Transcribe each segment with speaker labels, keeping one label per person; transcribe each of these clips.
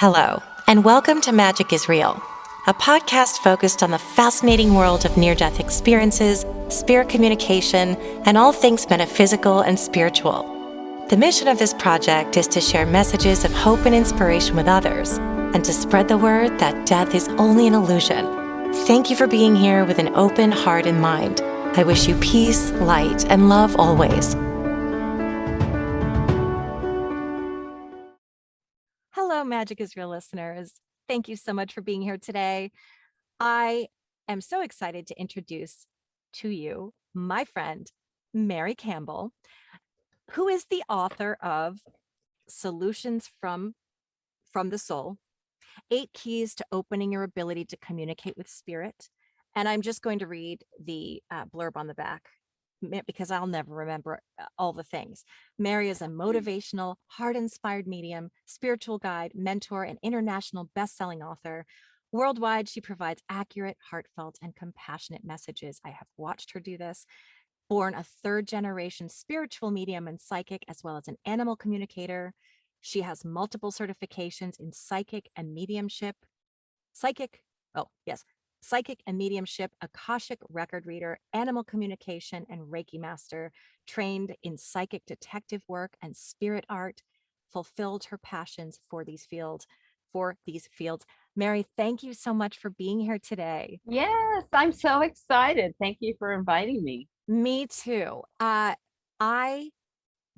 Speaker 1: Hello, and welcome to Magic is Real, a podcast focused on the fascinating world of near-death experiences, spirit communication, and all things metaphysical and spiritual. The mission of this project is to share messages of hope and inspiration with others, and to spread the word that death is only an illusion. Thank you for being here with an open heart and mind. I wish you peace, light, and love always. Hello, Magic is Real listeners. Thank you so much for being here today. I am so excited to introduce to you my friend, Mary Campbell, who is the author of Solutions from the Soul, 8 Keys to Opening Your Ability to Communicate with Spirit. And I'm just going to read the blurb on the back because I'll never remember all the things. Mary is a motivational, heart-inspired medium, spiritual guide, mentor, and international best-selling author. Worldwide, she provides accurate, heartfelt, and compassionate messages. I have watched her do this. Born a third-generation spiritual medium and psychic, as well as an animal communicator. She has multiple certifications in psychic and mediumship, Akashic Record Reader, animal communication, and Reiki Master, trained in psychic detective work and spirit art, fulfilled her passions for these fields. Mary, thank you so much for being here today.
Speaker 2: Yes, I'm so excited. Thank you for inviting me.
Speaker 1: Me too. I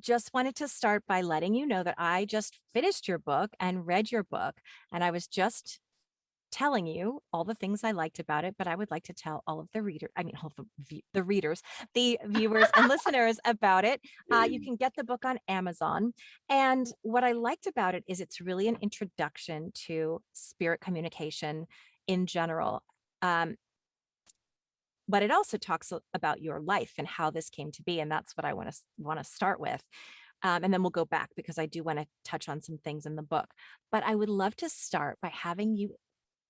Speaker 1: just wanted to start by letting you know that I just finished your book and read your book, and I was just telling you all the things I liked about it, but I would like to tell all of the readers, the viewers and listeners about it. You can get the book on Amazon. And what I liked about it is it's really an introduction to spirit communication in general. But it also talks about your life and how this came to be. And that's what I want to start with. And then we'll go back because I do want to touch on some things in the book. But I would love to start by having you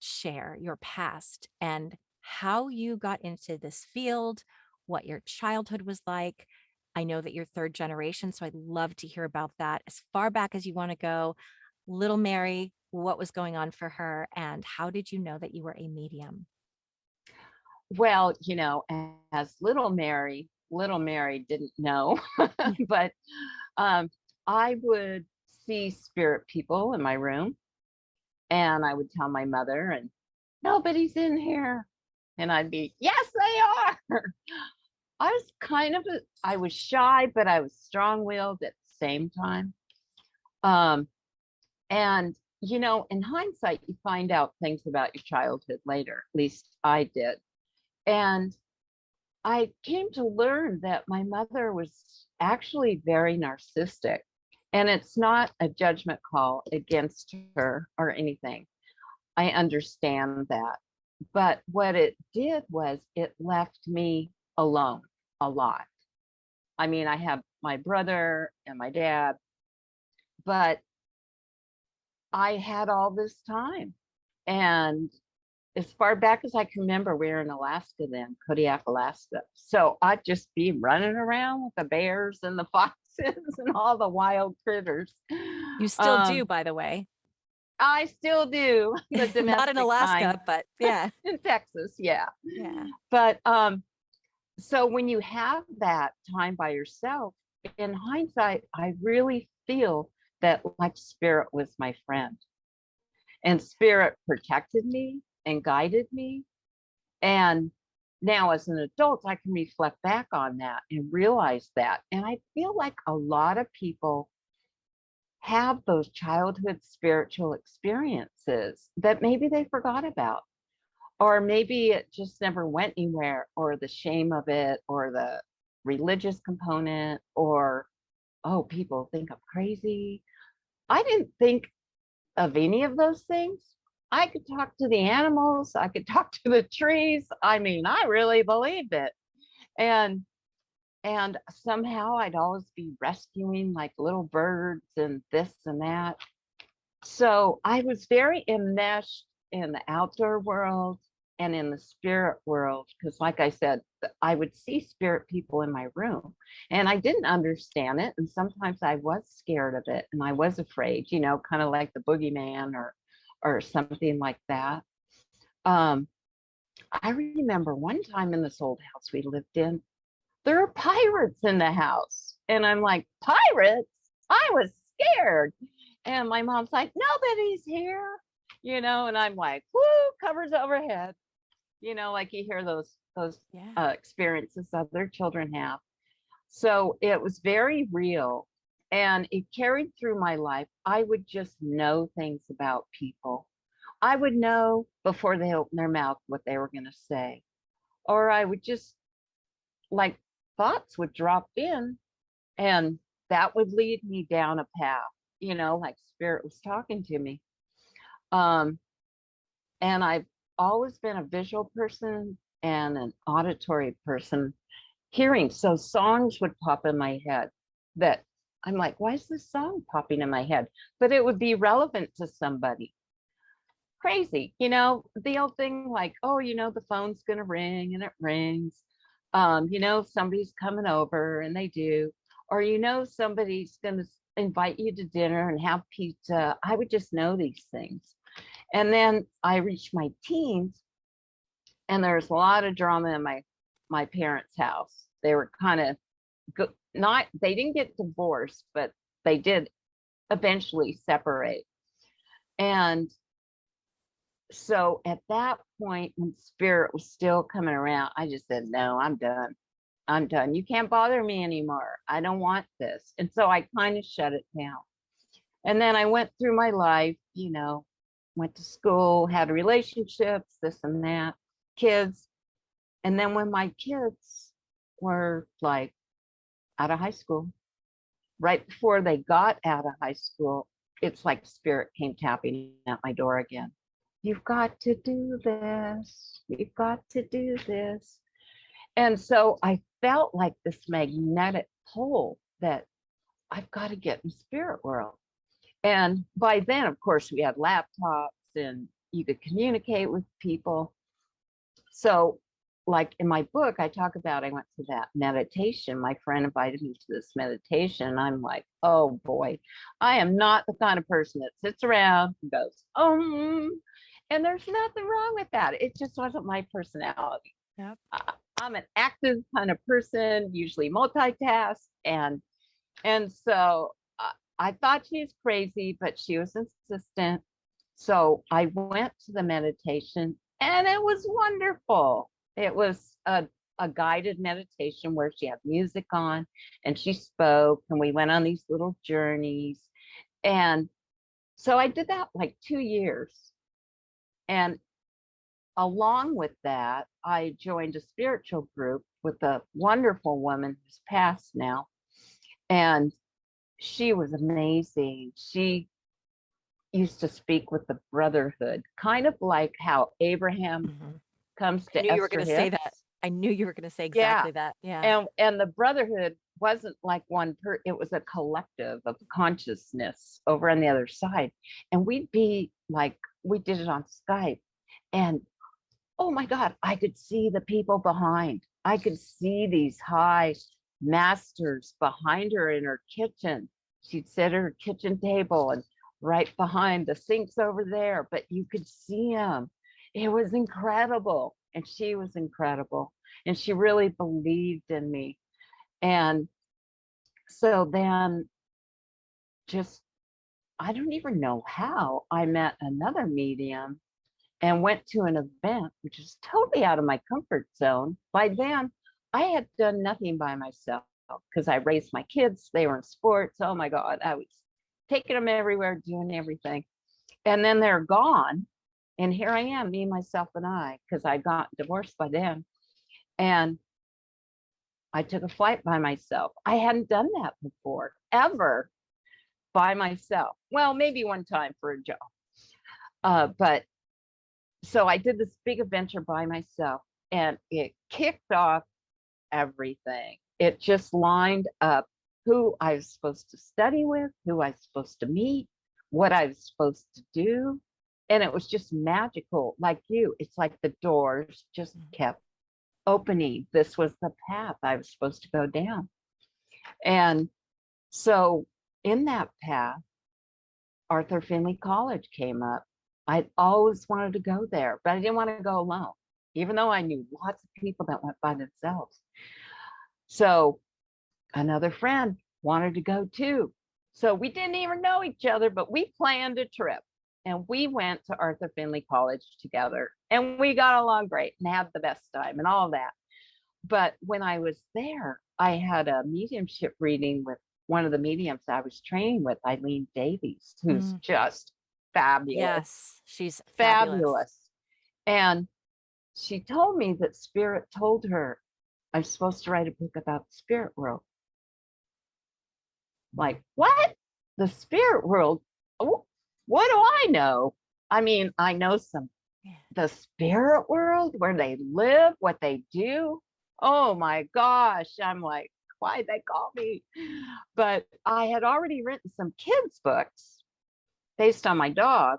Speaker 1: share your past and how you got into this field, what your childhood was like. I know that you're third generation, so I'd love to hear about that as far back as you want to go. Little Mary, what was going on for her, and how did you know that you were a medium?
Speaker 2: Well, as little Mary didn't know, but I would see spirit people in my room, and I would tell my mother, and nobody's in here. And I'd be, yes, they are. I was shy, but I was strong-willed at the same time. And, in hindsight, you find out things about your childhood later. At least I did. And I came to learn that my mother was actually very narcissistic. And it's not a judgment call against her or anything. I understand that. But what it did was it left me alone a lot. I mean, I have my brother and my dad, but I had all this time. And as far back as I can remember, we were in Alaska then, Kodiak, Alaska. So I'd just be running around with the bears and the foxes and all the wild critters.
Speaker 1: You still do, by the way.
Speaker 2: I still do. The domestic
Speaker 1: Not in Alaska,
Speaker 2: kind.
Speaker 1: but yeah.
Speaker 2: In Texas, yeah.
Speaker 1: Yeah.
Speaker 2: But so when you have that time by yourself, in hindsight, I really feel that like spirit was my friend. And spirit protected me and guided me. And now as an adult, I can reflect back on that and realize that. And I feel like a lot of people have those childhood spiritual experiences that maybe they forgot about, or maybe it just never went anywhere, or the shame of it, or the religious component, or, oh, people think I'm crazy. I didn't think of any of those things. I could talk to the animals. I could talk to the trees. I mean, I really believed it. And somehow I'd always be rescuing like little birds and this and that. So I was very enmeshed in the outdoor world and in the spirit world, because like I said, I would see spirit people in my room and I didn't understand it. And sometimes I was scared of it and I was afraid, kind of like the boogeyman or or something like that. Um, I remember one time in this old house we lived in, there are pirates in the house. And I'm like, pirates? I was scared. And my mom's like, nobody's here, and I'm like, whoo, covers overhead, like you hear those
Speaker 1: Yeah.
Speaker 2: experiences other children have. So it was very real and it carried through my life. I would just know things about people. I would know before they opened their mouth what they were going to say. Or I would just, like, thoughts would drop in and that would lead me down a path, like spirit was talking to me. Um, and I've always been a visual person and an auditory person, hearing. So songs would pop in my head that I'm like, why is this song popping in my head? But it would be relevant to somebody. Crazy, the old thing like, oh, the phone's gonna ring and it rings. Somebody's coming over and they do, or somebody's gonna invite you to dinner and have pizza. I would just know these things. And then I reached my teens and there's a lot of drama in my parents' house. They were kind of not, they didn't get divorced, but they did eventually separate. And so at that point, when spirit was still coming around, I just said, no, I'm done. I'm done. You can't bother me anymore. I don't want this. And so I kind of shut it down. And then I went through my life, went to school, had relationships, this and that, kids. And then when my kids were like out of high school, right before they got out of high school, it's like spirit came tapping at my door again. You've got to do this. You've got to do this. And so I felt like this magnetic pull that I've got to get in the spirit world. And by then, of course, we had laptops and you could communicate with people. So, like in my book, I talk about I went to that meditation. My friend invited me to this meditation. And I'm like, oh boy, I am not the kind of person that sits around and goes, and there's nothing wrong with that. It just wasn't my personality.
Speaker 1: Yep.
Speaker 2: I'm an active kind of person, usually multitask. And so I thought she was crazy, but she was insistent. So I went to the meditation and it was wonderful. It was a guided meditation where she had music on and she spoke and we went on these little journeys. And so I did that like 2 years. And along with that, I joined a spiritual group with a wonderful woman who's passed now. And she was amazing. She used to speak with the brotherhood, kind of like how Abraham comes
Speaker 1: I
Speaker 2: to
Speaker 1: knew you were
Speaker 2: Esther
Speaker 1: going to say
Speaker 2: Hicks.
Speaker 1: that. I knew you were going to say
Speaker 2: Yeah.
Speaker 1: exactly that. Yeah.
Speaker 2: And the brotherhood wasn't like it was a collective of consciousness over on the other side. And we'd be like, we did it on Skype. And oh my God, I could see the people behind. I could see these high masters behind her in her kitchen. She'd sit at her kitchen table and right behind the sinks over there, but you could see them. It was incredible. And she was incredible. And she really believed in me. And so then I don't even know how I met another medium and went to an event, which is totally out of my comfort zone. By then, I had done nothing by myself because I raised my kids. They were in sports. Oh my God, I was taking them everywhere, doing everything. And then they're gone. And here I am, me, myself, and I, because I got divorced by then. And I took a flight by myself. I hadn't done that before, ever, by myself. Well, maybe one time for a job. But so I did this big adventure by myself and it kicked off everything. It just lined up who I was supposed to study with, who I was supposed to meet, what I was supposed to do. And it was just magical. Like you, it's like the doors just kept opening. This was the path I was supposed to go down. And so in that path, Arthur Finley College came up. I always wanted to go there, but I didn't want to go alone, even though I knew lots of people that went by themselves. So another friend wanted to go too. So we didn't even know each other, but we planned a trip and we went to Arthur Findlay College together and we got along great and had the best time and all that. But when I was there, I had a mediumship reading with one of the mediums I was training with, Eileen Davies, who's just fabulous,
Speaker 1: Yes, she's fabulous.
Speaker 2: fabulous. And she told me that Spirit told her I'm supposed to write a book about the spirit world. Like, what? The spirit world? Oh, what do I know? I mean, I know some, the spirit world, where they live, what they do. Oh my gosh. I'm like, why'd they call me? But I had already written some kids' books based on my dog,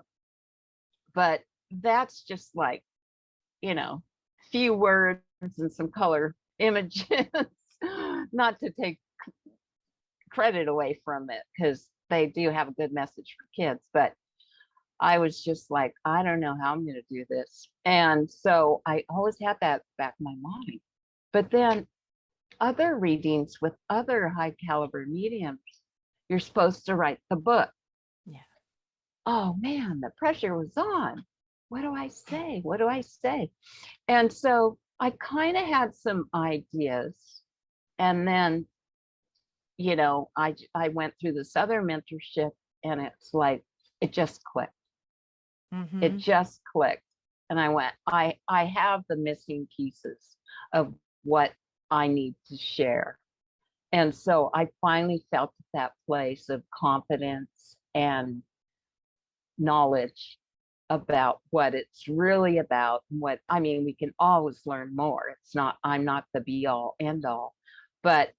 Speaker 2: but that's just like, few words and some color images, not to take credit away from it because they do have a good message for kids. But I was just like, I don't know how I'm going to do this. And so I always had that back in my mind. But then other readings with other high caliber mediums, you're supposed to write the book.
Speaker 1: Yeah.
Speaker 2: Oh man, the pressure was on. What do I say? What do I say? And so I kind of had some ideas. And then, I went through this other mentorship and it's like, it just clicked. It just clicked. And I went, I have the missing pieces of what I need to share. And so I finally felt that place of confidence and knowledge about what it's really about. What, I mean, we can always learn more. It's not, I'm not the be all end all, but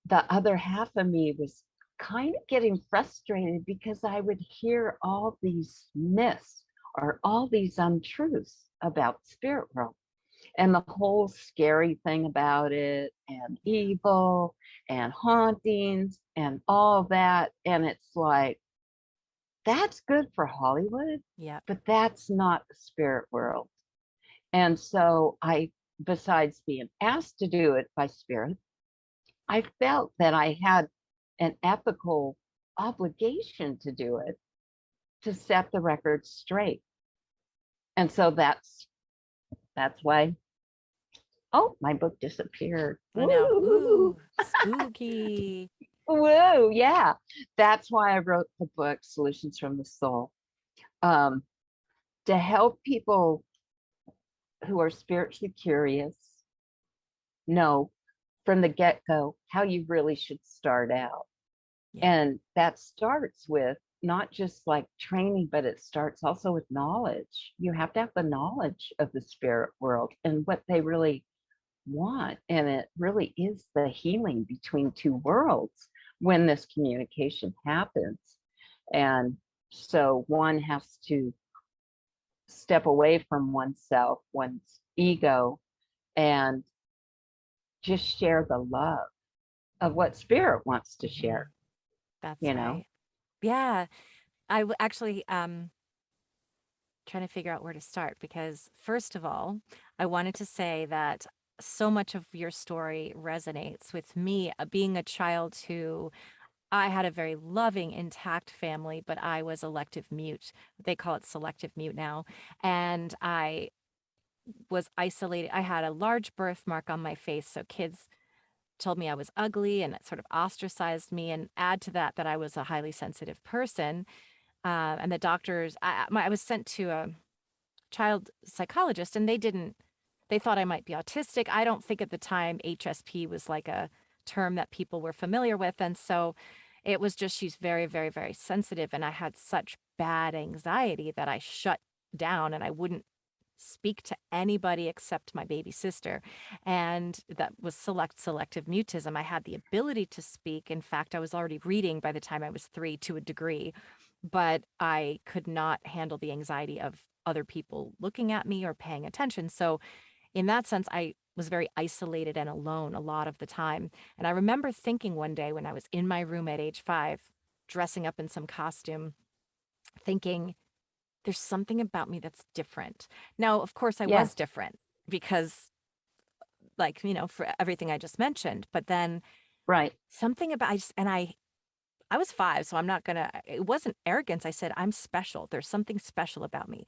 Speaker 2: the other half of me was kind of getting frustrated because I would hear all these myths or all these untruths about the spirit world and the whole scary thing about it and evil and hauntings and all that. And it's like, that's good for Hollywood,
Speaker 1: Yeah.
Speaker 2: but that's not the spirit world. And so besides being asked to do it by spirit, I felt that I had an ethical obligation to do it, to set the record straight. And so that's why, oh, my book disappeared.
Speaker 1: I know.
Speaker 2: Woo!
Speaker 1: Ooh, spooky.
Speaker 2: Woo, yeah. That's why I wrote the book, Solutions from the Soul, to help people who are spiritually curious know from the get-go how you really should start out.
Speaker 1: Yeah.
Speaker 2: And that starts with not just like training, but it starts also with knowledge. You have to have the knowledge of the spirit world and what they really want. And it really is the healing between two worlds when this communication happens. And so one has to step away from oneself, one's ego, and just share the love of what spirit wants to share,
Speaker 1: That's
Speaker 2: you know?
Speaker 1: right. Yeah. Actually trying to figure out where to start because first of all, I wanted to say that so much of your story resonates with me, being a child who I had a very loving, intact family, but I was elective mute. They call it selective mute now. And I was isolated. I had a large birthmark on my face. So kids told me I was ugly and it sort of ostracized me. And add to that, that I was a highly sensitive person. And the doctors, I was sent to a child psychologist and they thought I might be autistic. I don't think at the time HSP was like a term that people were familiar with. And so it was just, she's very, very, very sensitive. And I had such bad anxiety that I shut down and I wouldn't speak to anybody except my baby sister. And that was selective mutism. I had the ability to speak. In fact, I was already reading by the time I was 3 to a degree, but I could not handle the anxiety of other people looking at me or paying attention. So in that sense, I was very isolated and alone a lot of the time. And I remember thinking one day when I was in my room at age 5, dressing up in some costume, thinking, there's something about me that's different. Now, of course, I
Speaker 2: Yeah,
Speaker 1: was different because, like, for everything I just mentioned, but then
Speaker 2: right.
Speaker 1: something about, I was 5, so I'm not gonna, it wasn't arrogance. I said, I'm special. There's something special about me.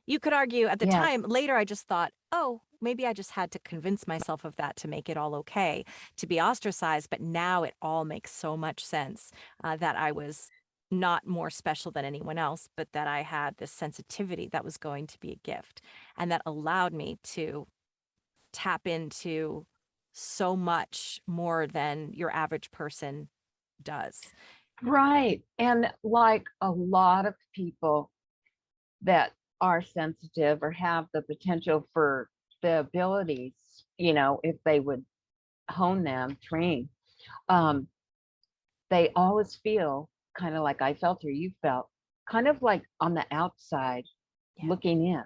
Speaker 1: You could argue at the
Speaker 2: Yes.
Speaker 1: time, later, I just thought, oh, maybe I just had to convince myself of that to make it all okay, to be ostracized. But now it all makes so much sense, that I was not more special than anyone else, but that I had this sensitivity that was going to be a gift and that allowed me to tap into so much more than your average person does.
Speaker 2: Right. And like a lot of people that are sensitive or have the potential for the abilities, if they would hone them, train, um, they always feel kind of like I felt or you felt, kind of like on the outside
Speaker 1: Yeah.
Speaker 2: looking in.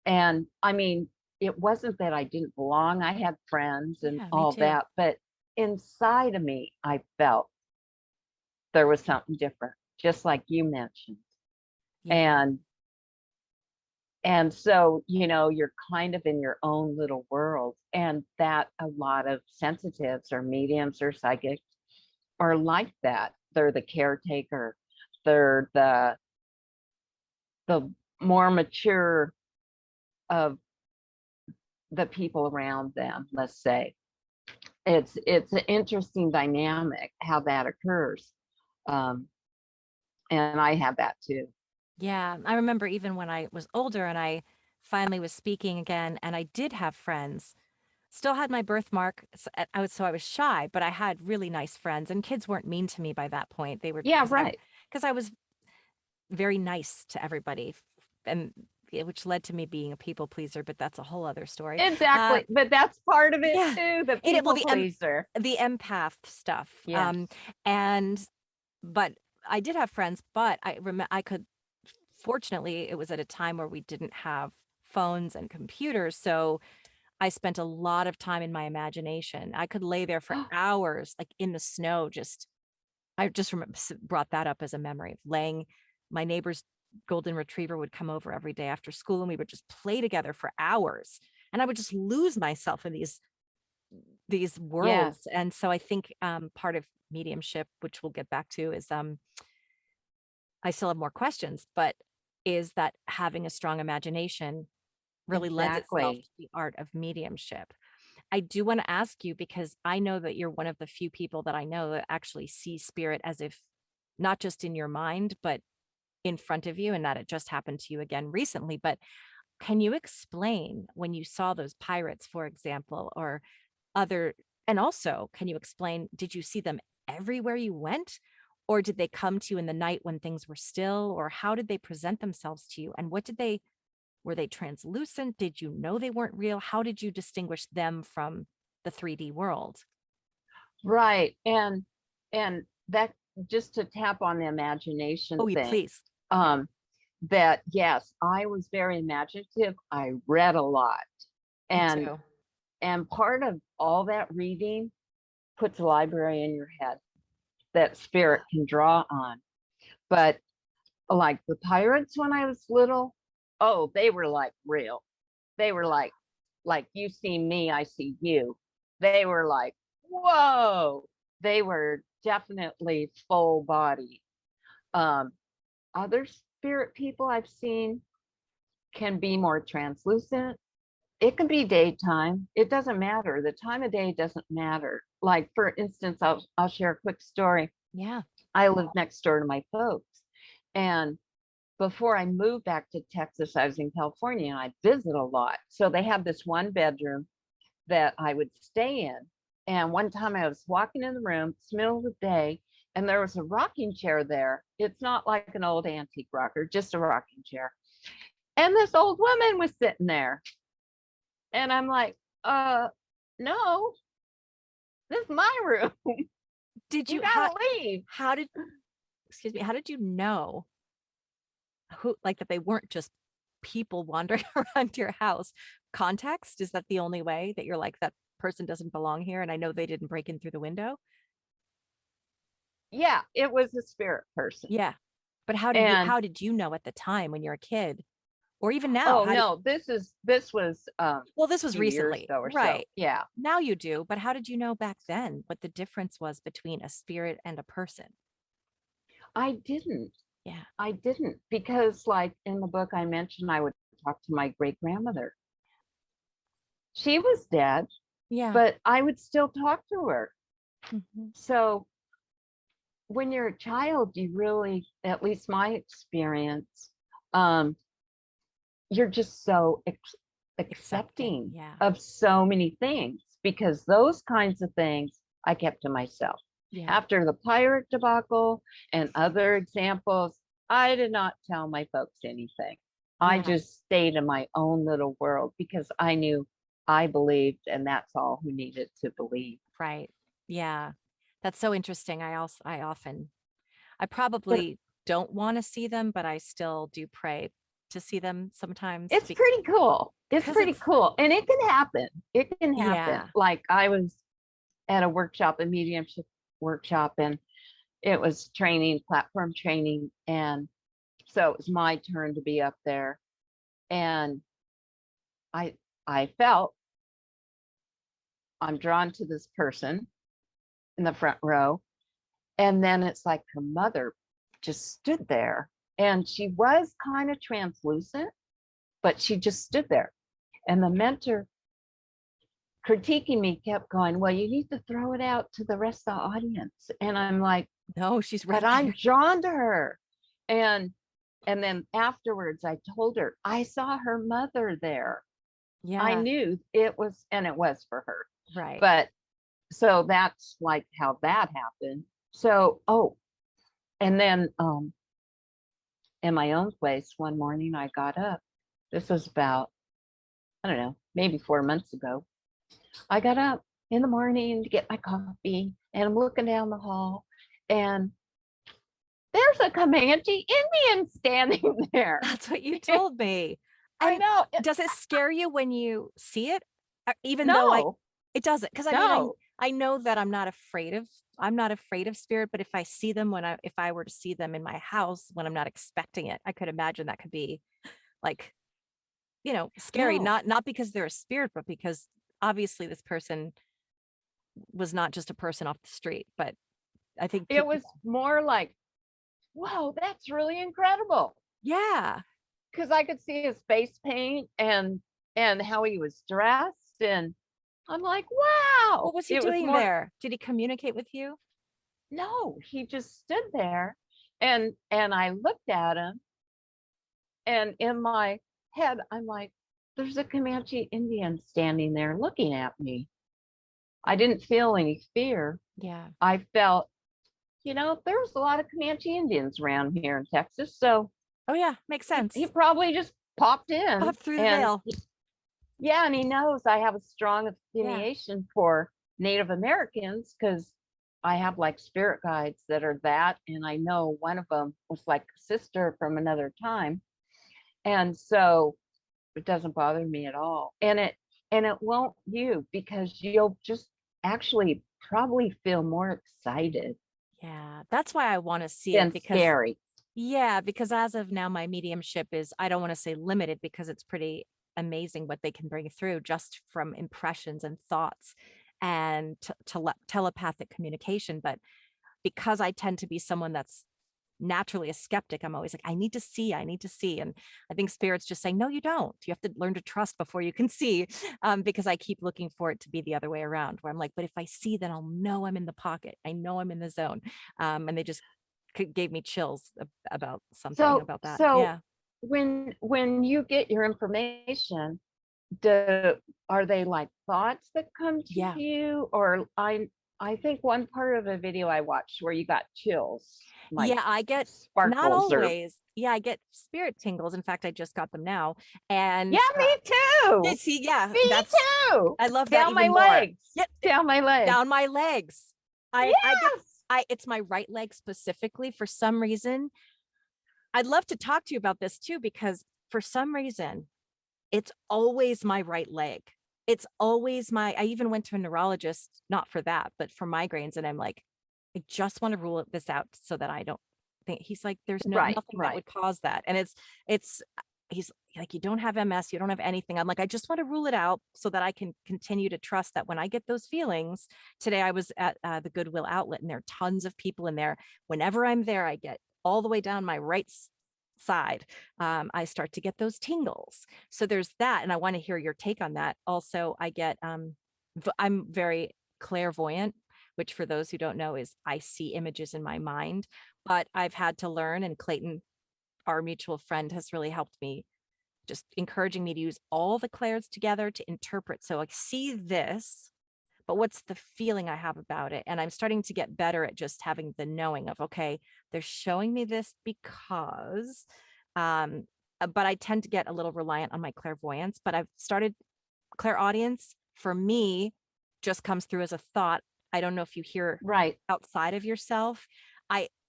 Speaker 2: And I mean, it wasn't that I didn't belong. I had friends and
Speaker 1: Yeah, me
Speaker 2: all
Speaker 1: too.
Speaker 2: that, but inside of me, I felt there was something different, just like you mentioned.
Speaker 1: Yeah.
Speaker 2: And so, you're kind of in your own little world, and that a lot of sensitives or mediums or psychics are like that. They're the caretaker. They're the more mature of the people around them, let's say. It's an interesting dynamic how that occurs. Um, and I have that too.
Speaker 1: Yeah, I remember even when I was older and I finally was speaking again and I did have friends, still had my birthmark. I was shy, but I had really nice friends and kids weren't mean to me by that point. They were
Speaker 2: Yeah, right.
Speaker 1: because I was very nice to everybody and which led to me being a people pleaser, but that's a whole other story. Uh
Speaker 2: Exactly. But that's part of it
Speaker 1: yeah.
Speaker 2: too, the
Speaker 1: It well
Speaker 2: people pleaser.
Speaker 1: the empath stuff.
Speaker 2: Yes.
Speaker 1: And but I did have friends, but I could fortunately, it was at a time where we didn't have phones and computers. So I spent a lot of time in my imagination. I could lay there for hours, like in the snow, I just brought that up as a memory of laying. My neighbor's golden retriever would come over every day after school and we would just play together for hours. And I would just lose myself in these
Speaker 2: Yes.
Speaker 1: worlds. And so I think part of mediumship, which we'll get back to, is I still have more questions, but is that having a strong imagination really lends itself
Speaker 2: Exactly.
Speaker 1: to the art of mediumship. I do want to ask you because I know that you're one of the few people that I know that actually see spirit as if not just in your mind, but in front of you, and that it just happened to you again recently. But can you explain when you saw those pirates, for example, or other, and also can you explain, did you see them everywhere you went? Or did they come to you in the night when things were still? Or how did they present themselves to you? And were they translucent? Did you know they weren't real? How did you distinguish them from the 3D world?
Speaker 2: Right. And that, just to tap on the imagination
Speaker 1: Oh, you
Speaker 2: thing,
Speaker 1: please.
Speaker 2: um, that yes, I was very imaginative. I read a lot.
Speaker 1: Me
Speaker 2: And
Speaker 1: too.
Speaker 2: part of all that reading puts a library in your head that spirit can draw on. But like the pirates when I was little, oh, they were like real. They were like you see me, I see you. They were like, whoa. They were definitely full body. Um, Other spirit people I've seen can be more translucent. It can be daytime. It doesn't matter. The time of day doesn't matter. Like for instance, I'll share a quick story.
Speaker 1: Yeah.
Speaker 2: I lived next door to my folks, and before I moved back to Texas, I was in California and I visit a lot. So they have this one bedroom that I would stay in. And one time I was walking in the room, it's middle of the day, and there was a rocking chair there. It's not like an old antique rocker, just a rocking chair. And this old woman was sitting there. And I'm like, no, this is my room.
Speaker 1: Did
Speaker 2: You
Speaker 1: you how
Speaker 2: gotta leave.
Speaker 1: how did excuse me, how did you know who, like, that they weren't just people wandering around your house? Context? Is that the only way that you're like, that person doesn't belong here and I know they didn't break in through the window?
Speaker 2: Yeah, it was a spirit person.
Speaker 1: Yeah. But
Speaker 2: And
Speaker 1: how did you know at the time when you're a kid or even now?
Speaker 2: oh no, this was a
Speaker 1: Well, this was
Speaker 2: few years
Speaker 1: recently,
Speaker 2: ago or so.
Speaker 1: right?
Speaker 2: Yeah.
Speaker 1: Now you do, but how did you know back then what the difference was between a spirit and a person?
Speaker 2: I didn't.
Speaker 1: Yeah.
Speaker 2: I didn't because like in the book I mentioned I would talk to my great grandmother. She was dead,
Speaker 1: Yeah.
Speaker 2: but I would still talk to her.
Speaker 1: Mhm.
Speaker 2: So when you're a child, you really, at least my experience, um, you're just so
Speaker 1: Accepting.
Speaker 2: accepting
Speaker 1: Yeah.
Speaker 2: of so many things because those kinds of things I kept to myself.
Speaker 1: Yeah.
Speaker 2: After the pirate debacle and other examples, I did not tell my folks anything. I
Speaker 1: Yeah.
Speaker 2: just stayed in my own little world because I knew I believed, and that's all who needed to believe.
Speaker 1: Right. Yeah. That's so interesting. I
Speaker 2: But
Speaker 1: probably don't want to see them, but I still do pray to see them sometimes
Speaker 2: it's pretty cool. It's
Speaker 1: because
Speaker 2: pretty
Speaker 1: it's,
Speaker 2: cool. And it can happen. It can happen.
Speaker 1: yeah.
Speaker 2: Like I was at a workshop, a mediumship workshop, and it was training, platform training. And so it was my turn to be up there. And I I felt I'm drawn to this person in the front row. And then it's like her mother just stood there. And she was kind of translucent, but she just stood there. And the mentor critiquing me kept going, well, you need to throw it out to the rest of the audience. And I'm like,
Speaker 1: No, she's
Speaker 2: but
Speaker 1: right
Speaker 2: I'm
Speaker 1: there.
Speaker 2: drawn to her. And and then afterwards I told her I saw her mother there. I
Speaker 1: Yeah.
Speaker 2: knew it was, and it was for her.
Speaker 1: Right.
Speaker 2: But so that's like how that happened. So, oh, and then in my own place one morning I got up. This was about, I don't know, maybe 4 months ago. I got up in the morning to get my coffee and I'm looking down the hall and there's a Comanche Indian standing there.
Speaker 1: That's what you told me.
Speaker 2: I
Speaker 1: And
Speaker 2: know.
Speaker 1: does it scare you when you see it? Even though
Speaker 2: No,
Speaker 1: it doesn't. Because I mean,
Speaker 2: no,
Speaker 1: I know that I'm not afraid of spirit, but if I see them if I were to see them in my house when I'm not expecting it, I could imagine that could be like, scary,
Speaker 2: no.
Speaker 1: not because they're a spirit, but because obviously this person was not just a person off the street, but I think
Speaker 2: It was
Speaker 1: people,
Speaker 2: more like, whoa, that's really incredible.
Speaker 1: yeah.
Speaker 2: Because I could see his face paint and how he was dressed. And I'm like, wow.
Speaker 1: What was he
Speaker 2: It was
Speaker 1: doing
Speaker 2: more,
Speaker 1: there? Did he communicate with you?
Speaker 2: no, he just stood there and I looked at him and in my head, I'm like, there's a Comanche Indian standing there looking at me. I didn't feel any fear.
Speaker 1: Yeah.
Speaker 2: I felt, there's a lot of Comanche Indians around here in Texas. So
Speaker 1: Oh yeah, makes
Speaker 2: he
Speaker 1: sense.
Speaker 2: probably just popped in
Speaker 1: Pop through the
Speaker 2: and
Speaker 1: veil.
Speaker 2: yeah, and he knows I have a strong
Speaker 1: Yeah.
Speaker 2: affiliation for Native Americans because I have like spirit guides that are that. And I know one of them was like a sister from another time. And so it doesn't bother me at all. And it won't you because you'll just actually probably feel more excited
Speaker 1: Yeah. That's why I want to see it
Speaker 2: than
Speaker 1: because
Speaker 2: scary.
Speaker 1: yeah, because as of now, my mediumship is, I don't want to say limited because it's pretty amazing what they can bring through just from impressions and thoughts and telepathic communication. But because I tend to be someone that's naturally a skeptic, I'm always like, I need to see, I need to see. And I think spirit's just saying, no, you don't. You have to learn to trust before you can see. Because I keep looking for it to be the other way around, where I'm like, but if I see, then I'll know I'm in the pocket. I know I'm in the zone. And they just gave me chills about something
Speaker 2: So
Speaker 1: about that.
Speaker 2: so
Speaker 1: Yeah.
Speaker 2: when you get your information, do are they like thoughts that come to
Speaker 1: Yeah.
Speaker 2: you? Or I think one part of a video I watched where you got chills, like
Speaker 1: Yeah. I get not
Speaker 2: sparkles or
Speaker 1: always. Yeah. I get spirit tingles. In fact, I just got them now. And
Speaker 2: yeah, me too.
Speaker 1: see, yeah,
Speaker 2: Me too.
Speaker 1: I love that
Speaker 2: Down my
Speaker 1: even more.
Speaker 2: legs.
Speaker 1: Yeah.
Speaker 2: Down my legs.
Speaker 1: Down my legs. I get,
Speaker 2: Yes.
Speaker 1: it's my right leg specifically for some reason. I'd love to talk to you about this too, because for some reason, it's always my right leg. It's always I even went to a neurologist, not for that, but for migraines. And I'm like, I just want to rule this out so that think. He's like, there's
Speaker 2: Right,
Speaker 1: nothing that
Speaker 2: right.
Speaker 1: would cause that. And it's, he's like, you don't have MS, you don't have anything. I'm like, I just want to rule it out so that I can continue to trust that when I get those feelings. Today I was at the Goodwill outlet, and there are tons of people in there. Whenever I'm there, I get all the way down my right side. I start to get those tingles. So there's that. And I want to hear your take on that. Also, I get, I'm very clairvoyant, which for those who don't know is I see images in my mind, but I've had to learn, and Clayton, our mutual friend, has really helped me, just encouraging me to use all the clairs together to interpret. So I see this, but what's the feeling I have about it? And I'm starting to get better at just having the knowing of, okay, they're showing me this because, but I tend to get a little reliant on my clairvoyance, but I've started clairaudience for me just comes through as a thought. I don't know if you hear
Speaker 2: Right.
Speaker 1: outside of yourself.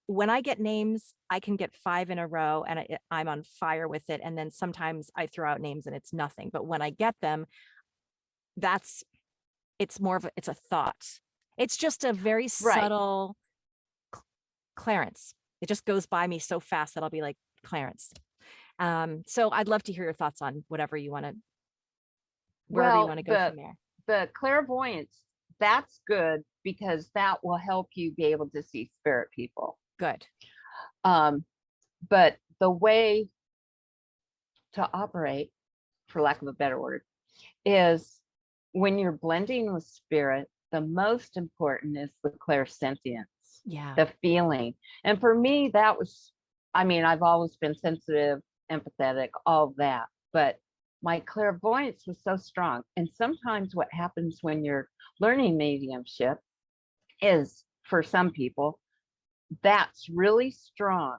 Speaker 1: When I get names, I can get 5 in a row and I'm on fire with it. And then sometimes I throw out names and it's nothing. But when I get them, it's more of it's a thought. It's just a very
Speaker 2: Right.
Speaker 1: subtle Clarence. It just goes by me so fast that I'll be like, Clarence. So I'd love to hear your thoughts on wherever you want to
Speaker 2: Well,
Speaker 1: go from there.
Speaker 2: the clairvoyance, that's good because that will help you be able to see spirit people.
Speaker 1: Good.
Speaker 2: But the way to operate, for lack of a better word, is when you're blending with spirit, the most important is the clairsentience,
Speaker 1: Yeah.
Speaker 2: the feeling. And for me, that was, I mean, I've always been sensitive, empathetic, all that, but my clairvoyance was so strong. And sometimes what happens when you're learning mediumship is, for some people, that's really strong.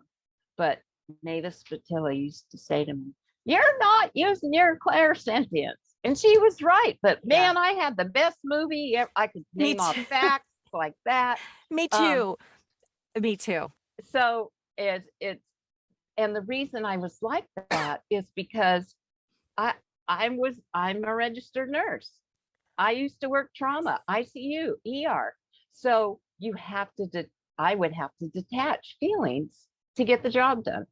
Speaker 2: But Mavis Spatilla used to say to me, "You're not using your clairsentience." And she was right. But man, I had the best movie. I could name off facts like that.
Speaker 1: Me too. Me too.
Speaker 2: So it's and the reason I was like that is because I'm a registered nurse. I used to work trauma, ICU, ER. So you have to I would have to detach feelings to get the job done.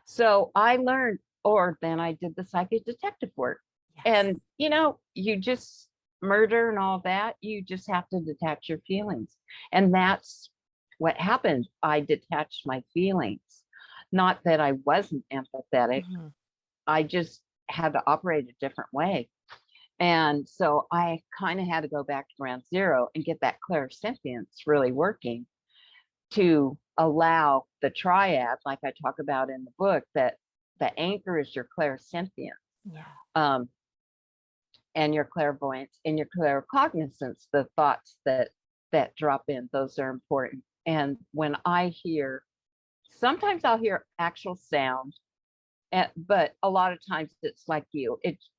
Speaker 2: So I learned, or then I did the psychic detective work.
Speaker 1: Yes.
Speaker 2: And you just murder and all that, you just have to detach your feelings. And that's what happened. I detached my feelings. Not that I wasn't empathetic.
Speaker 1: Mhm.
Speaker 2: I just had to operate a different way. And so I kind of had to go back to ground zero and get that clairsentience really working to allow the triad, like I talk about in the book, that the anchor is your clairsentience.
Speaker 1: Yeah.
Speaker 2: And your clairvoyance and your claircognizance, the thoughts that drop in, those are important. And when I hear, sometimes I'll hear actual sound, but a lot of times it's like it's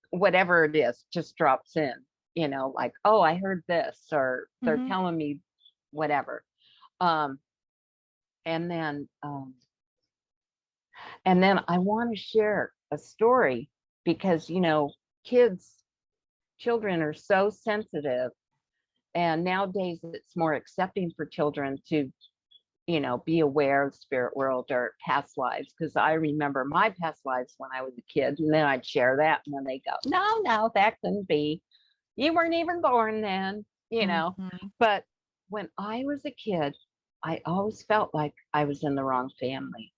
Speaker 2: whatever it is just drops in, like, oh, I heard this, or they're telling me whatever. And then I want to share a story because children are so sensitive, and nowadays it's more accepting for children to be aware of spirit world or past lives, because I remember my past lives when I was a kid, and then I'd share that, and then they go, no, that couldn't be, you weren't even born then. But when I was a kid, I always felt like I was in the wrong family.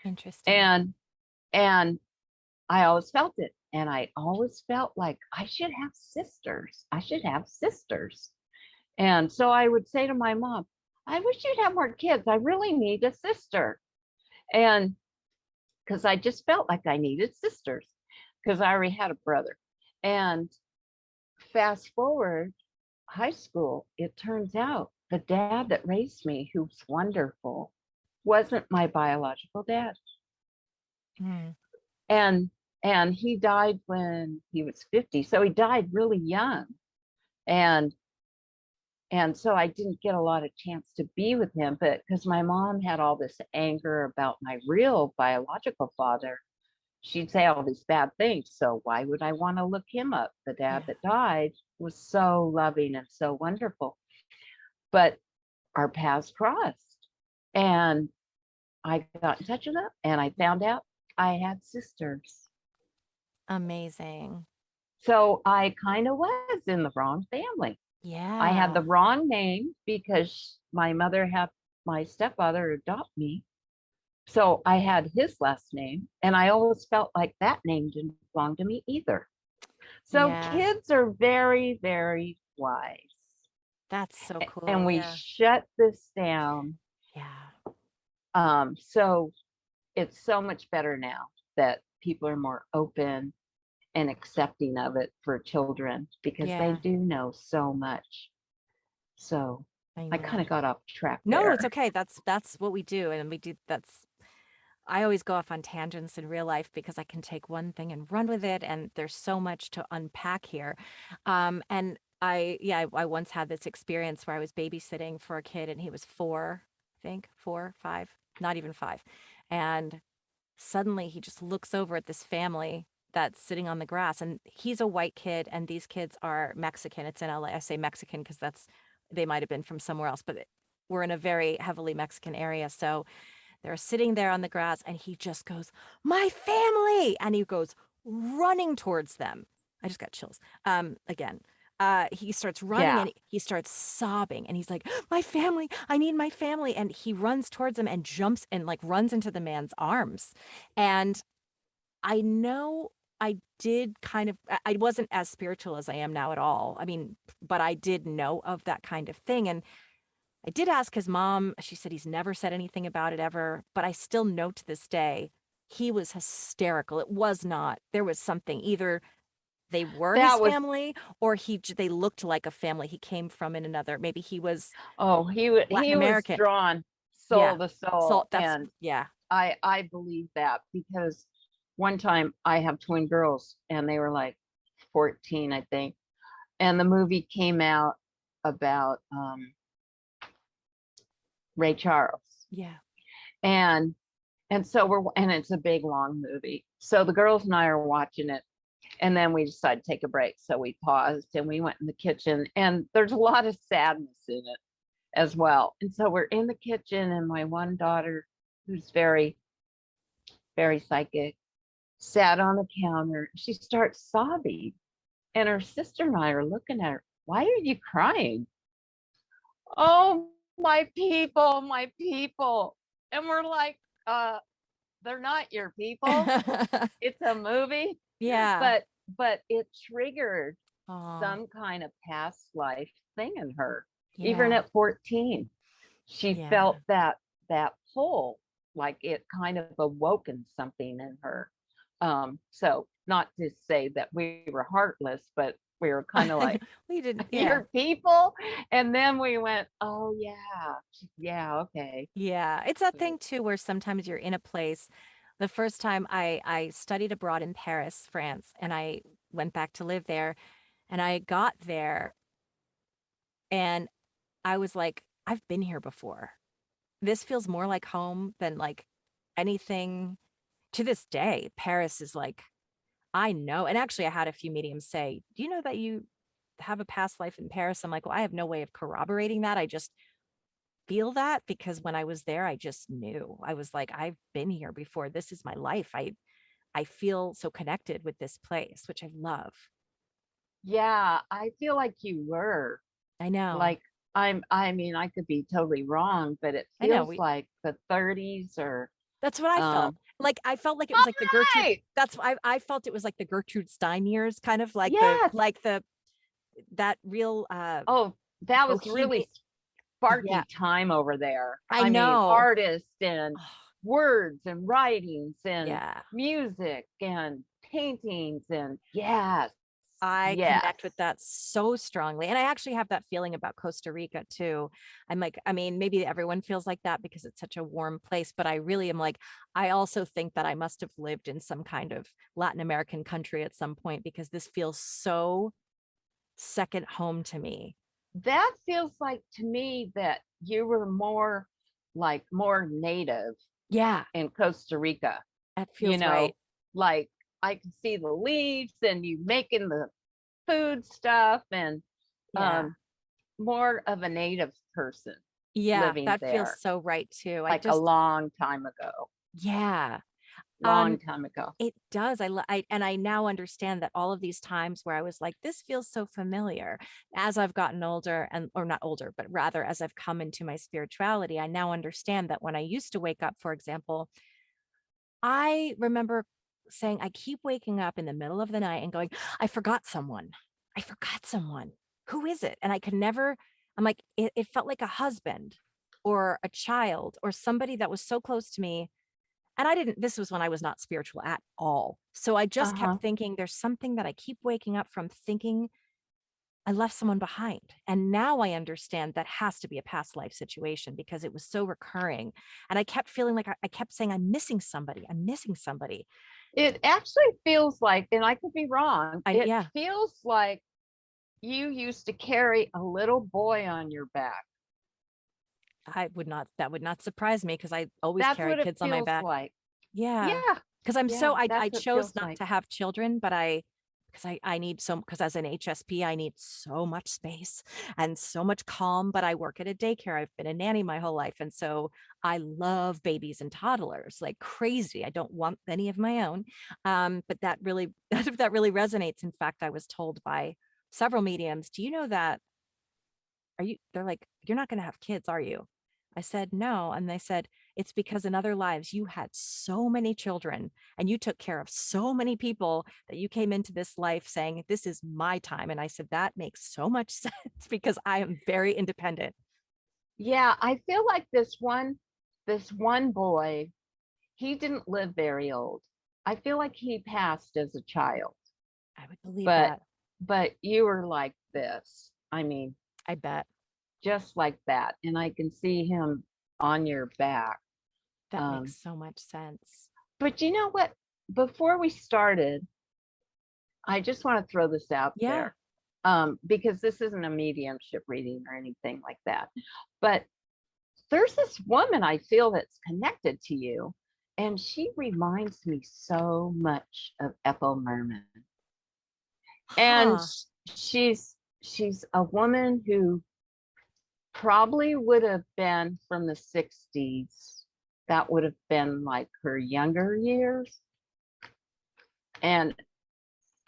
Speaker 1: Interesting.
Speaker 2: And I always felt it. And I always felt like I should have sisters. And so I would say to my mom, I wish you'd have more kids. I really need a sister. And because I just felt like I needed sisters, because I already had a brother. And fast forward high school, it turns out the dad that raised me, who's wonderful, wasn't my biological dad. And he died when he was 50. So he died really young. And so I didn't get a lot of chance to be with him, but because my mom had all this anger about my real biological father, she'd say all these bad things. So why would I want to look him up? The dad that died was so loving and so wonderful. But our paths crossed. And I got in touch with them and I found out I had sisters.
Speaker 1: Amazing.
Speaker 2: So I kind of was in the wrong family. I had the
Speaker 1: Yeah.
Speaker 2: wrong name because my mother had my stepfather adopt me. So I had his last name, and I always felt like that name didn't belong to me either. So
Speaker 1: Yeah.
Speaker 2: kids are very, very wise.
Speaker 1: That's so
Speaker 2: And
Speaker 1: cool.
Speaker 2: we
Speaker 1: Yeah.
Speaker 2: shut this down.
Speaker 1: Yeah.
Speaker 2: So it's so much better now that people are more open and accepting of it for children because they
Speaker 1: Yeah.
Speaker 2: do know so much. So
Speaker 1: I
Speaker 2: I kind
Speaker 1: know.
Speaker 2: of got off track
Speaker 1: No, it's
Speaker 2: there.
Speaker 1: okay. That's what we do. And we do that's I always go off on tangents in real life because I can take one thing and run with it, and there's so much to unpack here. And I once had this experience where I was babysitting for a kid, and he was 4, I think 4, 5, not even 5, and suddenly he just looks over at this family that's sitting on the grass, and he's a white kid, and these kids are Mexican. It's in LA. I say Mexican because they might have been from somewhere else, but we're in a very heavily Mexican area, so they're sitting there on the grass, and he just goes, "My family!" And he goes running towards them. I just got chills. Again. He starts running
Speaker 2: Yeah.
Speaker 1: and he starts sobbing, and he's like, "My family, I need my family." And he runs towards him and jumps and like runs into the man's arms. And I know I did kind of, I wasn't as spiritual as I am now at all. I mean, but I did know of that kind of thing. And I did ask his mom. She said he's never said anything about it ever, but I still know to this day he was hysterical. It was not. There was something. Either they were his
Speaker 2: That was,
Speaker 1: family or they looked like a family he came from in another. Maybe he was
Speaker 2: oh,
Speaker 1: Latin
Speaker 2: he was
Speaker 1: American.
Speaker 2: drawn
Speaker 1: Yeah.
Speaker 2: soul to
Speaker 1: So
Speaker 2: soul.
Speaker 1: that's
Speaker 2: And
Speaker 1: yeah.
Speaker 2: I believe that because one time I have twin girls and they were like 14, I think. And the movie came out about Ray Charles.
Speaker 1: Yeah.
Speaker 2: And so and it's a big long movie. So the girls and I are watching it. And then we decided to take a break. So we paused and we went in the kitchen. And there's a lot of sadness in it as well. And so we're in the kitchen, and my one daughter, who's very, very psychic, sat on the counter. She starts sobbing. And her sister and I are looking at her. Why are you crying? Oh, my people, my people. And we're like, they're not your people. It's a movie.
Speaker 1: Yeah.
Speaker 2: But it triggered
Speaker 1: Oh,
Speaker 2: some kind of past life thing in her. Even
Speaker 1: yeah.
Speaker 2: at 14, she
Speaker 1: Yeah.
Speaker 2: felt that pull, like it kind of awoken something in her. So not to say that we were heartless, but we were kind of like,
Speaker 1: We didn't. Yeah.
Speaker 2: your people. And then we went, oh yeah, yeah, okay.
Speaker 1: Yeah. It's that thing too where sometimes you're in a place. The first time I studied abroad in Paris, France, and I went back to live there, and I got there and I was like, I've been here before. This feels more like home than like anything to this day. Paris is like, I know. And actually, I had a few mediums say, "Do you know that you have a past life in Paris?" I'm like, well, I have no way of corroborating that. I just feel that because when I was there, I just knew. I was like, I've been here before. This is my life. I feel so connected with this place, which I love.
Speaker 2: Yeah, I feel like you were.
Speaker 1: I know.
Speaker 2: Like I mean, I could be totally wrong, but it
Speaker 1: I know.
Speaker 2: feels like the 30s or
Speaker 1: That's what I felt.
Speaker 2: um
Speaker 1: Like I felt like it was
Speaker 2: all
Speaker 1: like the Gertrude.
Speaker 2: right.
Speaker 1: That's I felt it was like the Gertrude Stein years, kind of
Speaker 2: Yes.
Speaker 1: like the that real
Speaker 2: Oh, that was
Speaker 1: bohemian.
Speaker 2: really
Speaker 1: Yeah,
Speaker 2: sparky time over there.
Speaker 1: I
Speaker 2: I mean,
Speaker 1: know.
Speaker 2: artists and words and writings and
Speaker 1: Yeah.
Speaker 2: music and paintings and yes.
Speaker 1: I
Speaker 2: Yes.
Speaker 1: connect with that so strongly. And I actually have that feeling about Costa Rica too. I'm like, I mean, maybe everyone feels like that because it's such a warm place, but I really am like, I also think that I must have lived in some kind of Latin American country at some point because this feels so second home to me.
Speaker 2: That feels like to me that you were more like more native
Speaker 1: Yeah,
Speaker 2: in Costa Rica,
Speaker 1: that
Speaker 2: you
Speaker 1: feels right.
Speaker 2: know, like I can see the leaves and you making the food stuff and
Speaker 1: Yeah.
Speaker 2: um more of a native person.
Speaker 1: Yeah,
Speaker 2: living
Speaker 1: that feels
Speaker 2: there,
Speaker 1: so right too.
Speaker 2: like a long time ago.
Speaker 1: Yeah.
Speaker 2: Long
Speaker 1: Um,
Speaker 2: time ago.
Speaker 1: it does. And I now understand that all of these times where I was like, this feels so familiar as I've gotten older or not older, but rather as I've come into my spirituality, I now understand that when I used to wake up, for example, I remember saying, I keep waking up in the middle of the night and going, I forgot someone. I forgot someone. Who is it? And I could never, I'm like, it felt like a husband or a child or somebody that was so close to me. And this was when I was not spiritual at all. So I just
Speaker 2: Uh-huh.
Speaker 1: kept thinking, there's something that I keep waking up from thinking I left someone behind. And now I understand that has to be a past life situation because it was so recurring. And I kept feeling like I kept saying, I'm missing somebody. I'm missing somebody.
Speaker 2: It actually feels like, and I could be wrong, it
Speaker 1: Yeah,
Speaker 2: feels like you used to carry a little boy on your back.
Speaker 1: that would not surprise me because I always
Speaker 2: That's
Speaker 1: carry
Speaker 2: what it
Speaker 1: kids on my
Speaker 2: feels
Speaker 1: back.
Speaker 2: like.
Speaker 1: Yeah.
Speaker 2: Yeah.
Speaker 1: Because
Speaker 2: Yeah.
Speaker 1: I
Speaker 2: That's what it
Speaker 1: chose
Speaker 2: feels
Speaker 1: not
Speaker 2: like.
Speaker 1: to have children, but because I need because as an HSP, I need so much space and so much calm, but I work at a daycare. I've been a nanny my whole life. And so I love babies and toddlers like crazy. I don't want any of my own. But that really, that really resonates. In fact, I was told by several mediums, do you know that they're like, you're not going to have kids, are you? I said, no. And they said, it's because in other lives you had so many children and you took care of so many people that you came into this life saying, this is my time. And I said, that makes so much sense because I am very independent.
Speaker 2: Yeah. I feel like this one boy, he didn't live very old. I feel like he passed as a child,
Speaker 1: I would believe
Speaker 2: but
Speaker 1: that.
Speaker 2: but you were like this. I mean,
Speaker 1: I bet
Speaker 2: just like that. And I can see him on your back.
Speaker 1: that makes
Speaker 2: Um,
Speaker 1: so much sense.
Speaker 2: but you know what? Before we started, I just want to throw this out
Speaker 1: Yeah.
Speaker 2: there, because this isn't a mediumship reading or anything like that. But there's this woman I feel that's connected to you, and she reminds me so much of Ethel Merman. And
Speaker 1: Huh.
Speaker 2: she's a woman who probably would have been from the 60s. That would have been like her younger years. And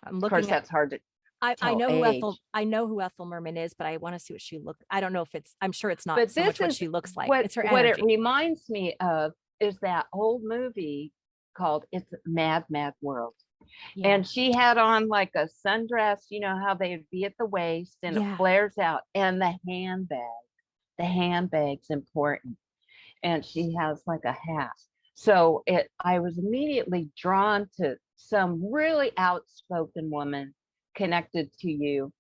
Speaker 1: I'm
Speaker 2: of course,
Speaker 1: looking at
Speaker 2: that's hard to
Speaker 1: I
Speaker 2: tell
Speaker 1: know
Speaker 2: age.
Speaker 1: who Ethel Merman is, but I want to see what she looked. I don't know if I'm sure it's not
Speaker 2: But
Speaker 1: so much
Speaker 2: this
Speaker 1: what
Speaker 2: is
Speaker 1: she looks like.
Speaker 2: what
Speaker 1: It's her
Speaker 2: what it
Speaker 1: energy.
Speaker 2: reminds me of is that old movie called It's a Mad, Mad World.
Speaker 1: Yeah.
Speaker 2: And she had on like a sundress, you know how they'd be at the waist and it
Speaker 1: Yeah.
Speaker 2: flares out, and the handbag's important. And she has like a hat. So I was immediately drawn to some really outspoken woman connected to you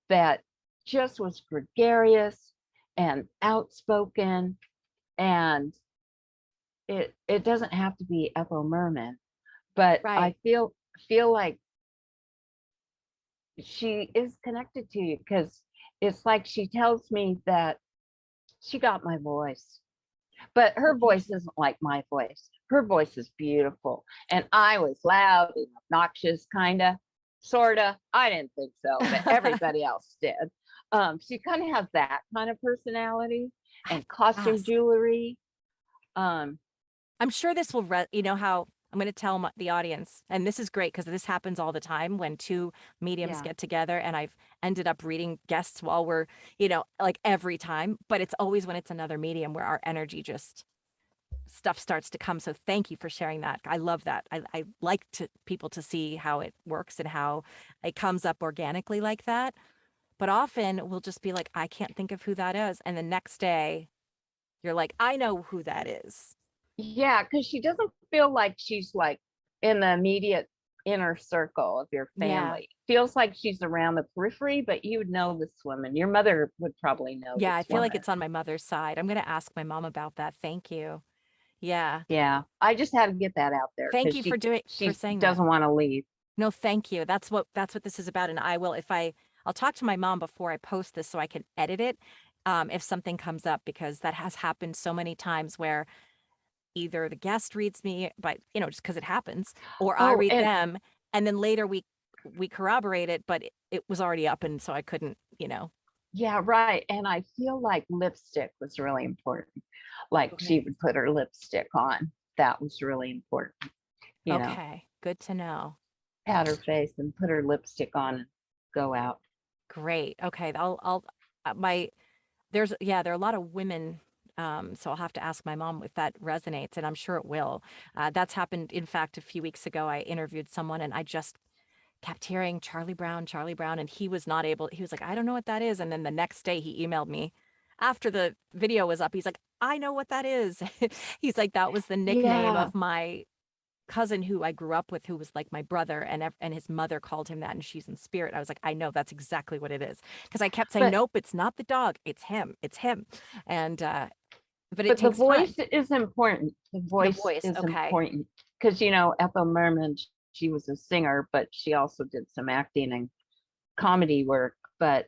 Speaker 2: that just was gregarious and outspoken. And it doesn't have to be Ethel Merman, but I
Speaker 1: Right.
Speaker 2: feel like she is connected to you because it's like she tells me that she got my voice. But
Speaker 1: Oh,
Speaker 2: her voice
Speaker 1: interesting.
Speaker 2: isn't like my voice. Her voice is beautiful. And I was loud and obnoxious, kind of, sort of. I didn't think so, but everybody else did. She kind of has that kind of personality
Speaker 1: I have
Speaker 2: and
Speaker 1: to
Speaker 2: costume
Speaker 1: ask.
Speaker 2: jewelry. Um,
Speaker 1: I'm sure this will, you know how I'm going to tell the audience, and this is great because this happens all the time when two mediums
Speaker 2: yeah.
Speaker 1: get together, and I've ended up reading guests while we're, like every time, but it's always when it's another medium where our energy just stuff starts to come. So thank you for sharing that. I love that. I like people to see how it works and how it comes up organically like that. But often we'll just be like, I can't think of who that is. And the next day you're like, I know who that is.
Speaker 2: Yeah, because she doesn't feel like she's like in the immediate inner circle of your
Speaker 1: Yeah.
Speaker 2: family. Feels like she's around the periphery, but you would know this woman. Your mother would probably know
Speaker 1: Yeah. I
Speaker 2: this
Speaker 1: feel like
Speaker 2: woman.
Speaker 1: it's on my mother's side. I'm going to ask my mom about that. Thank you. Yeah.
Speaker 2: Yeah, I just had to get that out there
Speaker 1: Thank
Speaker 2: because
Speaker 1: you for
Speaker 2: she
Speaker 1: saying that.
Speaker 2: doesn't want to leave.
Speaker 1: No, thank you. That's what this is about. And I will, I'll talk to my mom before I post this so I can edit it. If something comes up, because that has happened so many times where either the guest reads me, but just because it happens, or I
Speaker 2: Oh,
Speaker 1: read
Speaker 2: and
Speaker 1: them, and then later we corroborate it, but it was already up, and so I couldn't.
Speaker 2: Yeah, right. And I feel like lipstick was really important. Like she
Speaker 1: Okay.
Speaker 2: would put her lipstick on. That was really important. You know,
Speaker 1: Okay. Good to know.
Speaker 2: pat her face and put her lipstick on and go out.
Speaker 1: Great. Okay. I'll, my, there's, yeah, there are a lot of women. So I'll have to ask my mom if that resonates, and I'm sure it will. That's happened. In fact, a few weeks ago, I interviewed someone and I just kept hearing Charlie Brown, and he was not able, he was like, I don't know what that is. And then the next day he emailed me after the video was up. He's like, I know what that is. He's like, that was the nickname
Speaker 2: Yeah.
Speaker 1: of my cousin who I grew up with, who was like my brother, and his mother called him that, and she's in spirit. I was like, I know that's exactly what it is, because I kept saying,
Speaker 2: But
Speaker 1: nope, it's not the dog, it's him, and but it
Speaker 2: but the
Speaker 1: takes time.
Speaker 2: voice is important. The
Speaker 1: The
Speaker 2: voice
Speaker 1: voice,
Speaker 2: is
Speaker 1: okay,
Speaker 2: important because Ethel Merman, she was a singer, but she also did some acting and comedy work. But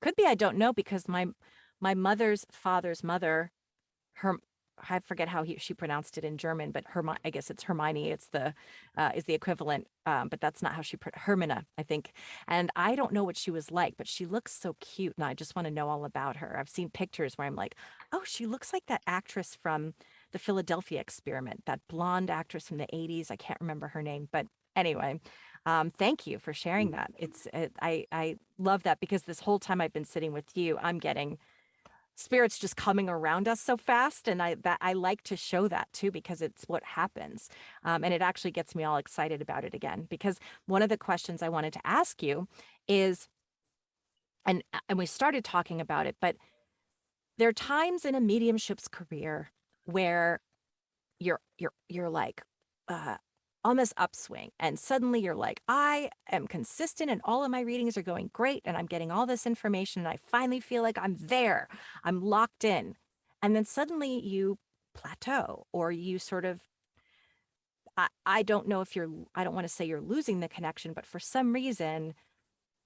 Speaker 1: could be I don't know, because my mother's father's mother, her, I forget how she pronounced it in German, but I guess it's Hermione. It's the is the equivalent, but that's not how Hermina, I think. And I don't know what she was like, but she looks so cute, and I just want to know all about her. I've seen pictures where I'm like, oh, she looks like that actress from the Philadelphia Experiment, that blonde actress from the '80s. I can't remember her name, but anyway. Thank you for sharing that. I love that, because this whole time I've been sitting with you, I'm getting spirits just coming around us so fast, and I like to show that too, because it's what happens, and it actually gets me all excited about it again, because one of the questions I wanted to ask you is, and we started talking about it, but there are times in a mediumship's career where you're like uh on this upswing, and suddenly you're like, I am consistent and all of my readings are going great, and I'm getting all this information, and I finally feel like I'm there, I'm locked in. And then suddenly you plateau, or you sort of, I don't know if I don't want to say you're losing the connection, but for some reason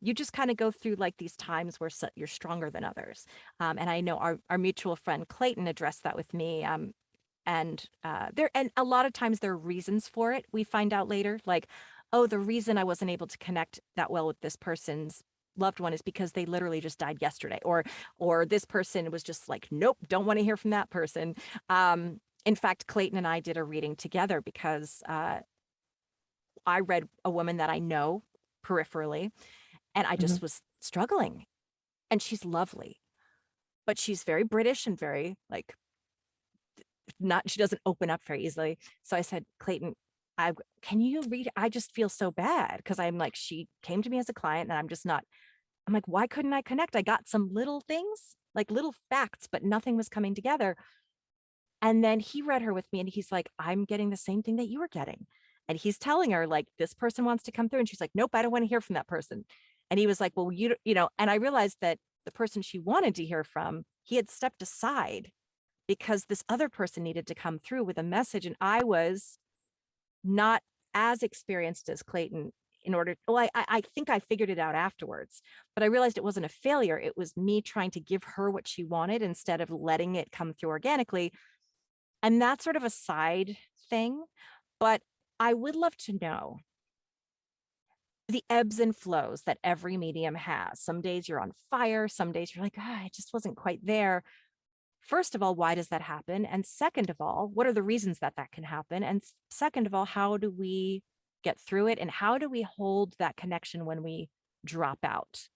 Speaker 1: you just kind of go through like these times where you're stronger than others. And I know our mutual friend Clayton addressed that with me. And a lot of times there are reasons for it. We find out later, like, oh, the reason I wasn't able to connect that well with this person's loved one is because they literally just died yesterday, or this person was just like, nope, don't want to hear from that person. In fact, Clayton and I did a reading together, because I read a woman that I know peripherally, and I
Speaker 2: mhm.
Speaker 1: just was struggling. And she's lovely, but she's very British and very like, not, she doesn't open up very easily. So I said, Clayton, I can you read? I just feel so bad, because I'm like, she came to me as a client, and I'm just not, I'm like, why couldn't I connect? I got some little things, like little facts, but nothing was coming together. And then he read her with me, and he's like, I'm getting the same thing that you were getting. And he's telling her, like, this person wants to come through. And she's like, nope, I don't want to hear from that person. And he was like, well, and I realized that the person she wanted to hear from, he had stepped aside because this other person needed to come through with a message. And I was not as experienced as Clayton in order, well, I think I figured it out afterwards, but I realized it wasn't a failure. It was me trying to give her what she wanted instead of letting it come through organically. And that's sort of a side thing, but I would love to know the ebbs and flows that every medium has. Some days you're on fire, some days you're like, I just wasn't quite there. First of all, why does that happen? And second of all, what are the reasons that that can happen? And second of all, how do we get through it? And how do we hold that connection when we drop out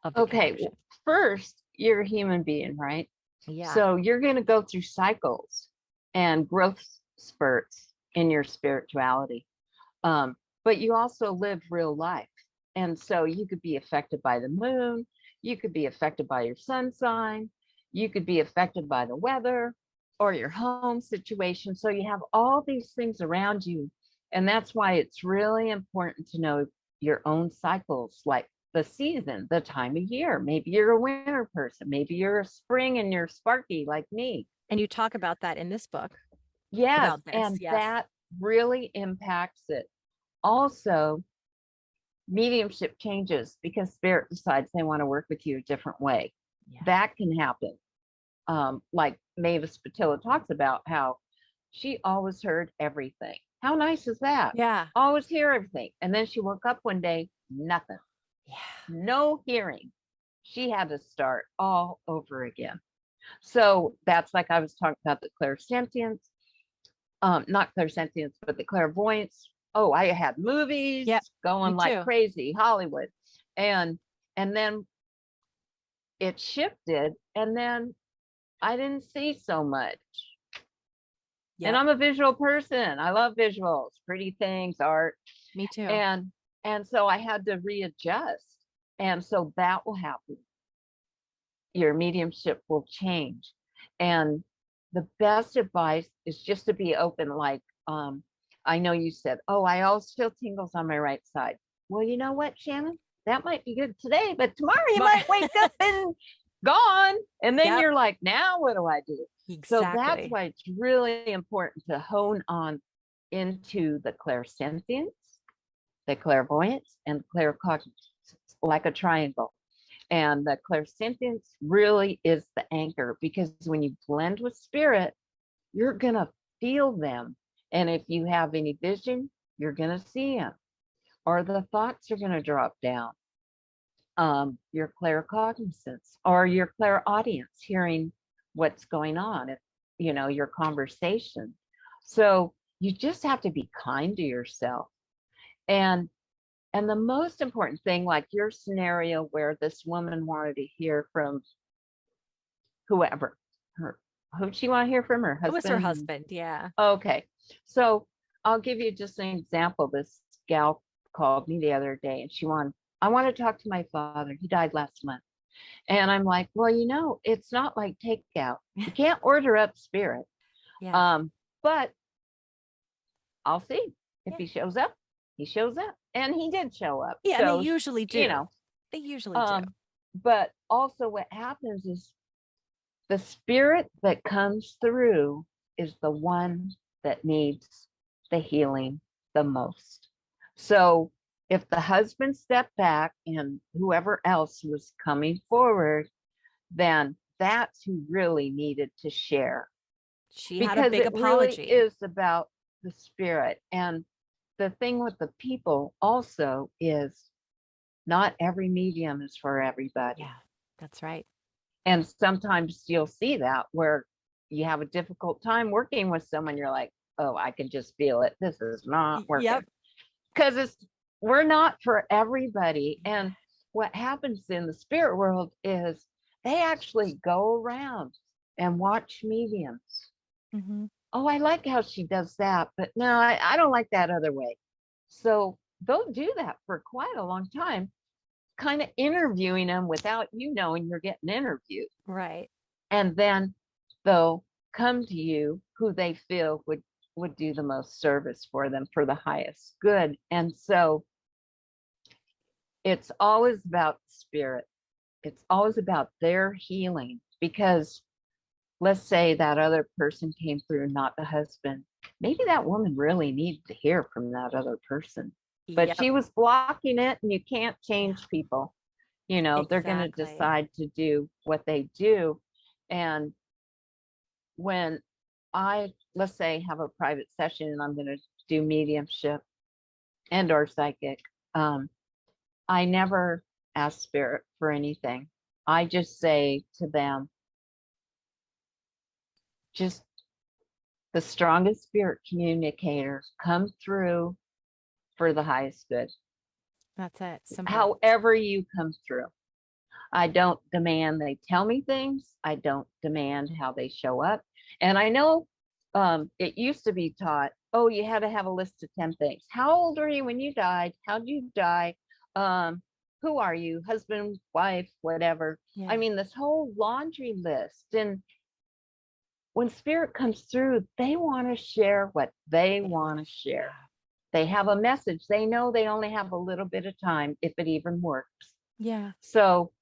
Speaker 1: of the
Speaker 2: Okay.
Speaker 1: connection?
Speaker 2: First, you're a human being, right?
Speaker 1: Yeah.
Speaker 2: So you're going to go through cycles and growth spurts in your spirituality. Um, but you also live real life. And so you could be affected by the moon, you could be affected by your sun sign, you could be affected by the weather or your home situation. So you have all these things around you. And that's why it's really important to know your own cycles, like the season, the time of year. Maybe you're a winter person, maybe you're a spring and you're sparky like me.
Speaker 1: And you talk about that in this book,
Speaker 2: Yes,
Speaker 1: about this.
Speaker 2: and
Speaker 1: Yes.
Speaker 2: that really impacts it. Also, mediumship changes because spirit decides they want to work with you a different way.
Speaker 1: Yeah.
Speaker 2: That can happen. Like Mavis Patilla talks about how she always heard everything. How nice is that?
Speaker 1: Yeah.
Speaker 2: Always hear everything. And then she woke up one day, nothing,
Speaker 1: Yeah.
Speaker 2: no hearing. she had to start all over again. So that's like I was talking about the clairsentience, not clairsentience, but the clairvoyance. Oh, I had movies
Speaker 1: Yep, me
Speaker 2: going like
Speaker 1: too.
Speaker 2: crazy, Hollywood. And then it shifted, and then I didn't see so much. And
Speaker 1: Yep,
Speaker 2: I'm a visual person. I love visuals, pretty things, art.
Speaker 1: me too.
Speaker 2: And so I had to readjust. And so that will happen. Your mediumship will change. And the best advice is just to be open. Like, I know you said, oh, I always feel tingles on my right side. Well, you know what, Shannon? That might be good today, but tomorrow you might wake up and gone. And then
Speaker 1: Yep,
Speaker 2: you're like, now what do I do? So that's
Speaker 1: exactly.
Speaker 2: why it's really important to hone on into the clairsentience, the clairvoyance, and claircognizance, like a triangle. And the clairsentience really is the anchor, because when you blend with spirit, you're going to feel them. And if you have any vision, you're going to see them, or the thoughts are going to drop down. Your claircognizance or your clairaudience, hearing what's going on, your conversation. So you just have to be kind to yourself. And the most important thing, like your scenario where this woman wanted to hear from whoever, who'd she want to hear from, her
Speaker 1: It was her
Speaker 2: husband?
Speaker 1: husband. Yeah.
Speaker 2: Okay. So I'll give you just an example. This gal called me the other day, and I want to talk to my father. He died last month. And I'm like, well, it's not like takeout. You can't order up spirit.
Speaker 1: Yeah.
Speaker 2: But I'll see if
Speaker 1: Yeah.
Speaker 2: he shows up. He shows up, and he did show up.
Speaker 1: Yeah. And they
Speaker 2: So,
Speaker 1: usually
Speaker 2: you
Speaker 1: do.
Speaker 2: know,
Speaker 1: They usually do.
Speaker 2: but also what happens is the spirit that comes through is the one that needs the healing the most. So if the husband stepped back and whoever else was coming forward, then that's who really needed to share,
Speaker 1: She had a
Speaker 2: because
Speaker 1: big
Speaker 2: it really
Speaker 1: apology.
Speaker 2: is about the spirit. And the thing with the people also is not every medium is for everybody.
Speaker 1: Yeah, that's right.
Speaker 2: And sometimes you'll see that where you have a difficult time working with someone, you're like, oh, I can just feel it. This is not working.
Speaker 1: Yep.
Speaker 2: Because we're not for everybody. And what happens in the spirit world is they actually go around and watch mediums.
Speaker 1: Mm-hmm.
Speaker 2: Oh, I like how she does that, but no, I don't like that other way. So they'll do that for quite a long time, kind of interviewing them without you knowing you're getting interviewed.
Speaker 1: Right.
Speaker 2: And then they'll come to you who they feel would do the most service for them for the highest good. And so it's always about spirit. It's always about their healing, because let's say that other person came through, not the husband. Maybe that woman really needed to hear from that other person, but
Speaker 1: Yep.
Speaker 2: she was blocking it, and you can't
Speaker 1: Yeah.
Speaker 2: change people. They're going to
Speaker 1: Exactly.
Speaker 2: decide to do what they do. And when let's say, have a private session and I'm going to do mediumship and or psychic, I never ask spirit for anything. I just say to them, just the strongest spirit communicators come through for the highest good.
Speaker 1: That's it. Simple.
Speaker 2: However you come through. I don't demand they tell me things. I don't demand how they show up. And I know it used to be taught, oh, you had to have a list of 10 things. How old were you when you died? How'd you die? Who are you? Husband, wife, whatever. I
Speaker 1: Yeah.
Speaker 2: mean, this whole laundry list. And when spirit comes through, they want to share what they
Speaker 1: They
Speaker 2: want
Speaker 1: wanna
Speaker 2: to share.
Speaker 1: yeah.
Speaker 2: They have a message. They know they only have a little bit of time, if it even works.
Speaker 1: Yeah.
Speaker 2: So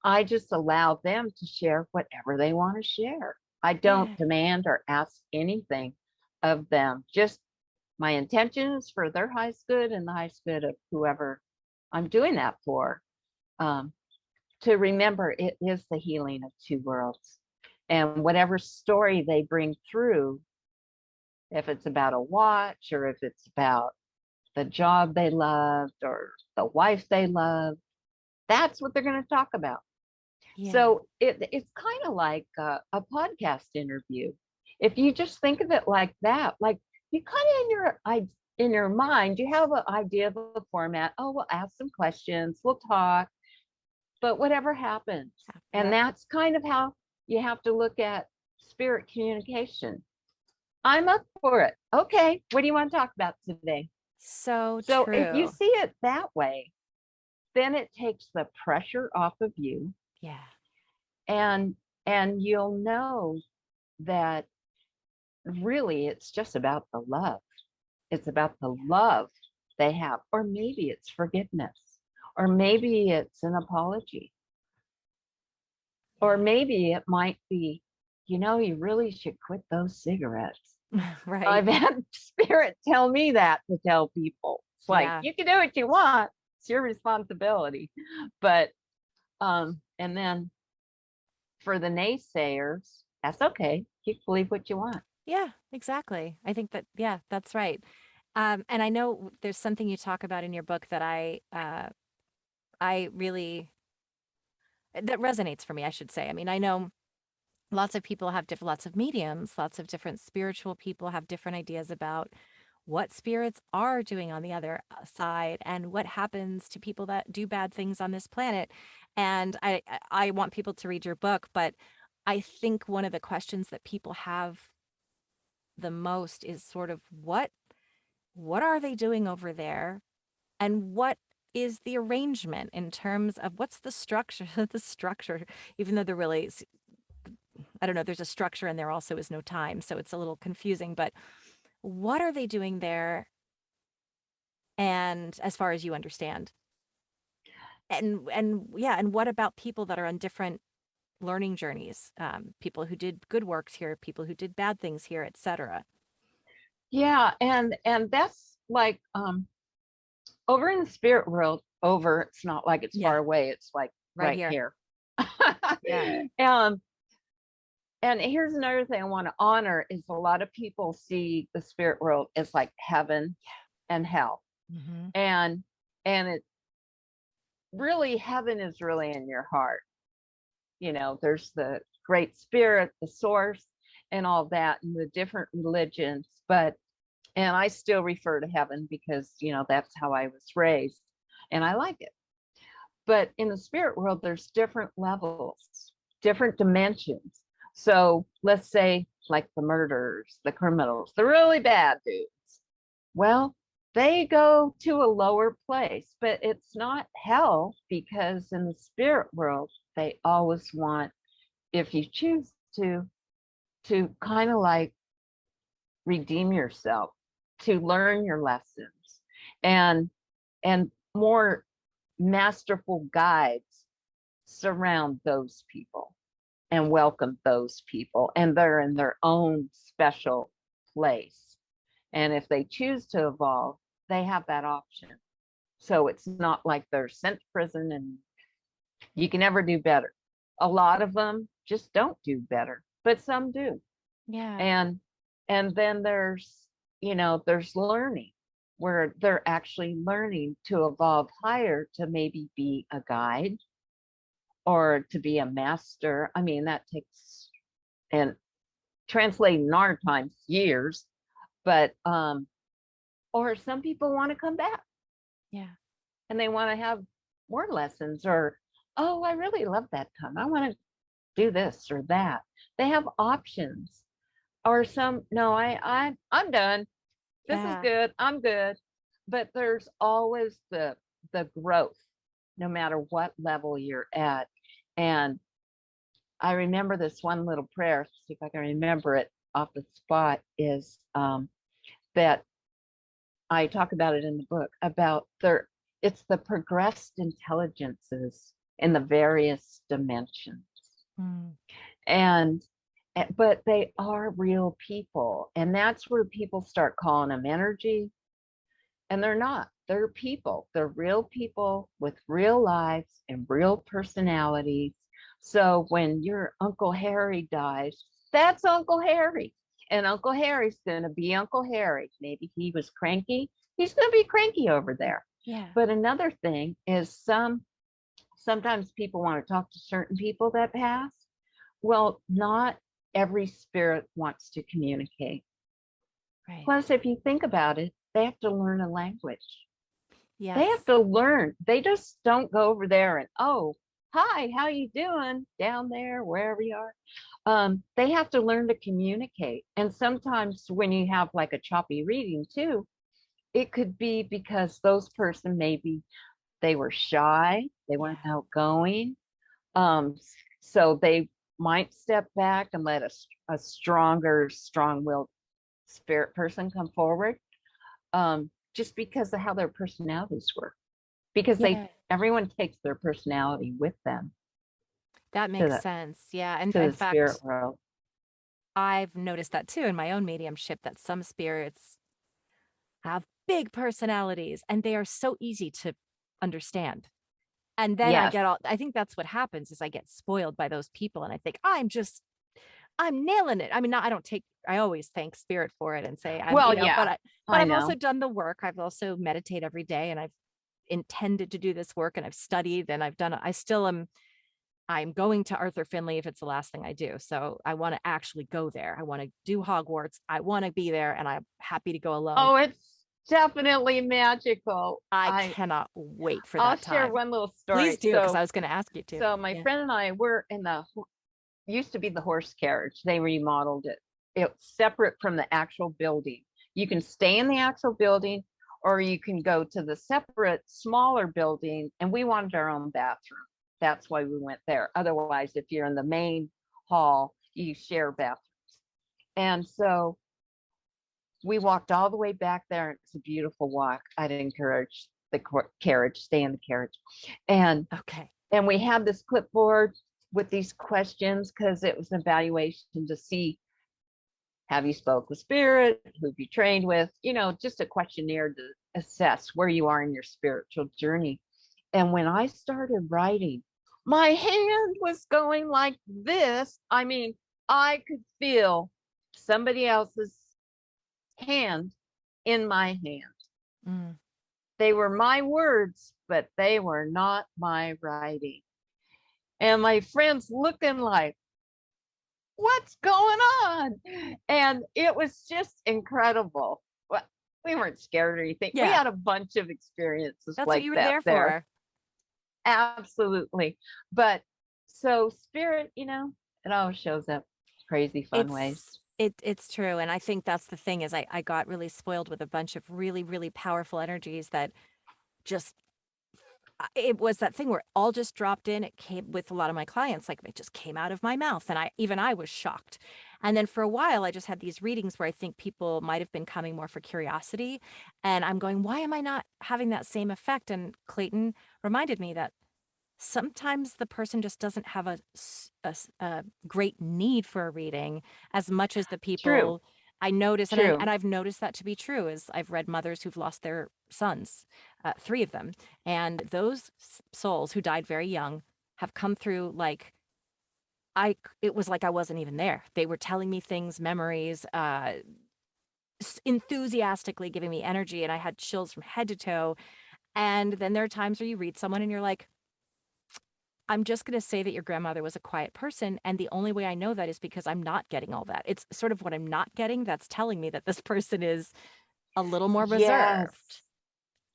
Speaker 2: I just allow them to share whatever they want to share. I don't
Speaker 1: Yeah.
Speaker 2: demand or ask anything of them. Just my intentions for their highest good and the highest good of whoever I'm doing that for. To remember, it is the healing of two worlds. And whatever story they bring through, if it's about a watch or if it's about the job they loved or the wife they loved, That's what they're going to talk about.
Speaker 1: Yeah.
Speaker 2: So it's kind of like a podcast interview. If you just think of it like that, like you kind of in your mind, you have an idea of a format. Oh, we'll ask some questions, we'll talk, but whatever happens. And that's kind of how you have to look at spirit communication. I'm up for it. Okay, what do you want to talk about today?
Speaker 1: So
Speaker 2: If you
Speaker 1: true.
Speaker 2: see it that way, then it takes the pressure off of you,
Speaker 1: Yeah.
Speaker 2: and you'll know that really it's just about the love. It's about the love they have, or maybe it's forgiveness, or maybe it's an apology, or maybe it might be, you really should quit those cigarettes.
Speaker 1: Right.
Speaker 2: I've had spirit tell me that to tell people. It's like,
Speaker 1: Yeah.
Speaker 2: you can do what you want. It's your responsibility. But, and then for the naysayers, that's okay. You can believe what you want.
Speaker 1: Yeah, exactly. I think that, yeah, that's right. And I know there's something you talk about in your book that I really, that resonates for me, I should say. I mean, I know lots of people have lots of mediums, lots of different spiritual people have different ideas about what spirits are doing on the other side and what happens to people that do bad things on this planet. And I want people to read your book, but I think one of the questions that people have the most is sort of what are they doing over there, and what is the arrangement in terms of what's the structure the structure, even though I don't know, there's a structure and there also is no time, so it's a little confusing, but what are they doing there, and as far as you understand, and yeah, and what about people that are on different learning journeys, people who did good works here, people who did bad things here, etc.
Speaker 2: Yeah, and that's like over in the spirit world, it's not like it's
Speaker 1: Yeah,
Speaker 2: far away, it's like
Speaker 1: right
Speaker 2: right
Speaker 1: here.
Speaker 2: here.
Speaker 1: Yeah.
Speaker 2: And here's another thing I want to honor is a lot of people see the spirit world as like heaven and hell.
Speaker 1: Hmm.
Speaker 2: And it really, heaven is really in your heart. There's the great spirit, the source, and all that, and the different religions. And I still refer to heaven because, that's how I was raised and I like it. But in the spirit world, there's different levels, different dimensions. So let's say like the murderers, the criminals, the really bad dudes. Well, they go to a lower place, but it's not hell, because in the spirit world, they always want, if you choose to kind of like redeem yourself, to learn your lessons, and more masterful guides surround those people and welcome those people, and they're in their own special place. And if they choose to evolve, they have that option. So it's not like they're sent to prison and you can never do better. A lot of them just don't do better, but some do.
Speaker 1: Yeah.
Speaker 2: And then there's learning, where they're actually learning to evolve higher, to maybe be a guide or to be a master. I mean, that takes, and translating our times, years, but or some people want to come back.
Speaker 1: Yeah.
Speaker 2: And they want to have more lessons, or, oh, I really love that time, I want to do this or that. They have options. Or some, no, I'm done, this is
Speaker 1: Yeah.
Speaker 2: good, I'm good. But there's always the growth, no matter what level you're at. And I remember this one little prayer, see if I can remember it off the spot, is that I talk about it in the book, about it's the progressed intelligences in the various dimensions.
Speaker 1: Mm.
Speaker 2: And but they are real people, and that's where people start calling them energy, and they're not. They're people. They're real people with real lives and real personalities. So when your Uncle Harry dies, that's Uncle Harry. And Uncle Harry's going to be Uncle Harry. Maybe he was cranky. He's going to be cranky over there.
Speaker 1: Yeah.
Speaker 2: But another thing is, some sometimes people want to talk to certain people that pass. Well, not every spirit wants to communicate.
Speaker 1: Right.
Speaker 2: Plus, if you think about it, they have to learn a language. They have
Speaker 1: Yes.
Speaker 2: to learn. They just don't go over there and, oh, hi, how you doing down there, wherever you are. They have to learn to communicate. And sometimes when you have like a choppy reading too, it could be because those person, maybe they were shy, they weren't
Speaker 1: Yeah.
Speaker 2: outgoing. So they might step back and let a stronger, strong-willed spirit person come forward, just because of how their personalities work. Because
Speaker 1: Yeah.
Speaker 2: everyone takes their personality with them
Speaker 1: That
Speaker 2: to
Speaker 1: makes
Speaker 2: the
Speaker 1: sense. Yeah. And
Speaker 2: to
Speaker 1: in
Speaker 2: the spirit
Speaker 1: fact,
Speaker 2: world.
Speaker 1: I've noticed that too in my own mediumship, that some spirits have big personalities and they are so easy to understand. And then
Speaker 2: Yes.
Speaker 1: I think that's what happens is I get spoiled by those people and I think I'm nailing it. I mean, not, I don't take, I always thank spirit for it and say
Speaker 2: Well, yeah,
Speaker 1: but
Speaker 2: I
Speaker 1: I've also
Speaker 2: know.
Speaker 1: done the work. I've also meditate every day and I've intended to do this work and I've studied and I've done it. I still am, I'm going to Arthur Finley if it's the last thing I do. So I want to actually go there. I want to do Hogwarts. I want to be there and I'm happy to go alone.
Speaker 2: Oh, it's definitely magical.
Speaker 1: I cannot wait for
Speaker 2: I'll
Speaker 1: that
Speaker 2: share
Speaker 1: time.
Speaker 2: one little
Speaker 1: Please
Speaker 2: story.
Speaker 1: do, because I was going to ask you to.
Speaker 2: So my
Speaker 1: Yeah.
Speaker 2: friend and I were in the used to be the horse carriage. They remodeled it. It's separate from the actual building. You can stay in the actual building or you can go to the separate smaller building, and we wanted our own bathroom. That's why we went there. Otherwise, if you're in the main hall, you share bathrooms. And so we walked all the way back there. It's a beautiful walk. I'd encourage the carriage, stay in the carriage. And
Speaker 1: Okay.
Speaker 2: and we had this clipboard with these questions because it was an evaluation to see, have you spoke with spirit, who have you trained with, just a questionnaire to assess where you are in your spiritual journey. And when I started writing, my hand was going like this. I mean, I could feel somebody else's hand in my hand.
Speaker 1: Mm.
Speaker 2: They were my words, but they were not my writing. And my friends looking like, what's going on? And it was just incredible. Well, we weren't scared or anything. We
Speaker 1: Yeah.
Speaker 2: had a bunch of experiences
Speaker 1: That's what
Speaker 2: like
Speaker 1: you were
Speaker 2: that
Speaker 1: there
Speaker 2: there.
Speaker 1: for.
Speaker 2: Absolutely. But so spirit, it always shows up crazy fun ways.
Speaker 1: It's true. And I think that's the thing is I got really spoiled with a bunch of really, really powerful energies that just it was that thing where it all just dropped in. It came with a lot of my clients, like it just came out of my mouth. And I was shocked. And then for a while, I just had these readings where I think people might have been coming more for curiosity. And I'm going, why am I not having that same effect? And Clayton reminded me that sometimes the person just doesn't have a great need for a reading as much as the
Speaker 2: True,
Speaker 1: people I notice. And
Speaker 2: true.
Speaker 1: I've noticed that to be true is I've read mothers who've lost their sons, three of them. And those souls who died very young have come through like, it was like I wasn't even there. They were telling me things, memories, enthusiastically giving me energy. And I had chills from head to toe. And then there are times where you read someone and you're like, I'm just going to say that your grandmother was a quiet person. And the only way I know that is because I'm not getting all that. It's sort of what I'm not getting that's telling me that this person is a little more
Speaker 2: Yes,
Speaker 1: reserved.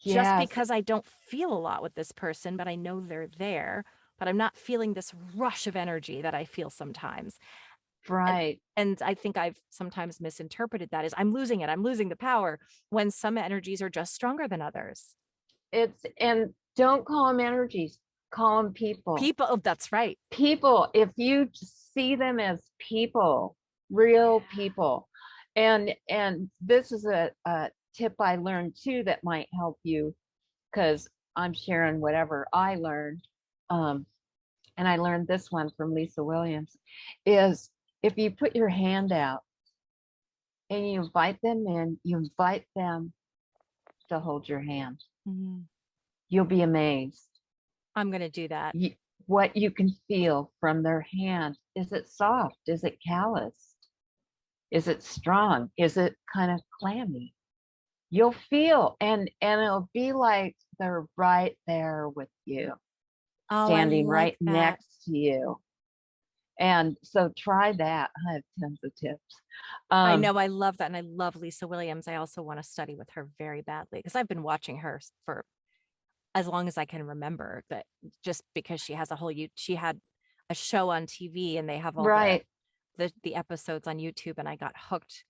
Speaker 1: Just
Speaker 2: yes,
Speaker 1: because I don't feel a lot with this person, but I know they're there, but I'm not feeling this rush of energy that I feel sometimes. And,
Speaker 2: right.
Speaker 1: and I think I've sometimes misinterpreted that as I'm losing it. I'm losing the power when some energies are just stronger than others.
Speaker 2: And don't call them energies, call them people.
Speaker 1: People, oh, that's right.
Speaker 2: People, if you see them as people, real people. And this is a tip I learned too that might help you, because I'm sharing whatever I learned. And I learned this one from Lisa Williams, is if you put your hand out and you invite them in, you invite them to hold your hand.
Speaker 1: Mhm.
Speaker 2: You'll be amazed
Speaker 1: I'm going to do that.
Speaker 2: what you can feel from their hand. Is it soft? Is it calloused? Is it strong? Is it kind of clammy? You'll feel, and it'll be like they're right there with you.
Speaker 1: Oh, I
Speaker 2: standing
Speaker 1: like
Speaker 2: right
Speaker 1: that.
Speaker 2: next to you. And so try that. I have tons of tips.
Speaker 1: I
Speaker 2: Um,
Speaker 1: know, I love that. And I love Lisa Williams. I also want to study with her very badly because I've been watching her for as long as I can remember, that just because she has a whole she had a show on TV and they have all
Speaker 2: right.
Speaker 1: the episodes on YouTube, and I got hooked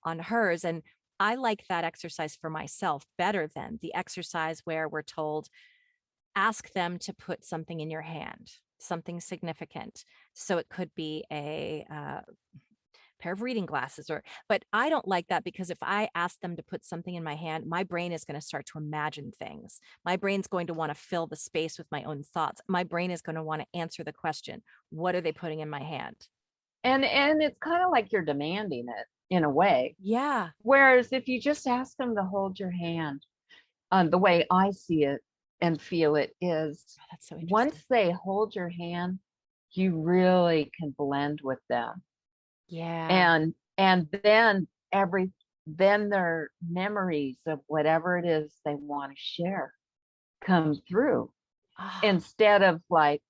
Speaker 1: on hers. And I like that exercise for myself better than the exercise where we're told, ask them to put something in your hand, something significant. So it could be a pair of reading glasses, or but I don't like that, because if I ask them to put something in my hand, my brain is going to start to imagine things. My brain's going to want to fill the space with my own thoughts. My brain is going to want to answer the question, what are they putting in my hand?
Speaker 2: And it's kind of like you're demanding it in a way.
Speaker 1: Yeah.
Speaker 2: Whereas if you just ask them to hold your hand, the way I see it and feel it is,
Speaker 1: Oh, that's so interesting.
Speaker 2: once they hold your hand, you really can blend with them.
Speaker 1: Yeah.
Speaker 2: And then their memories of whatever it is they want to share come through,
Speaker 1: Oh,
Speaker 2: instead of like,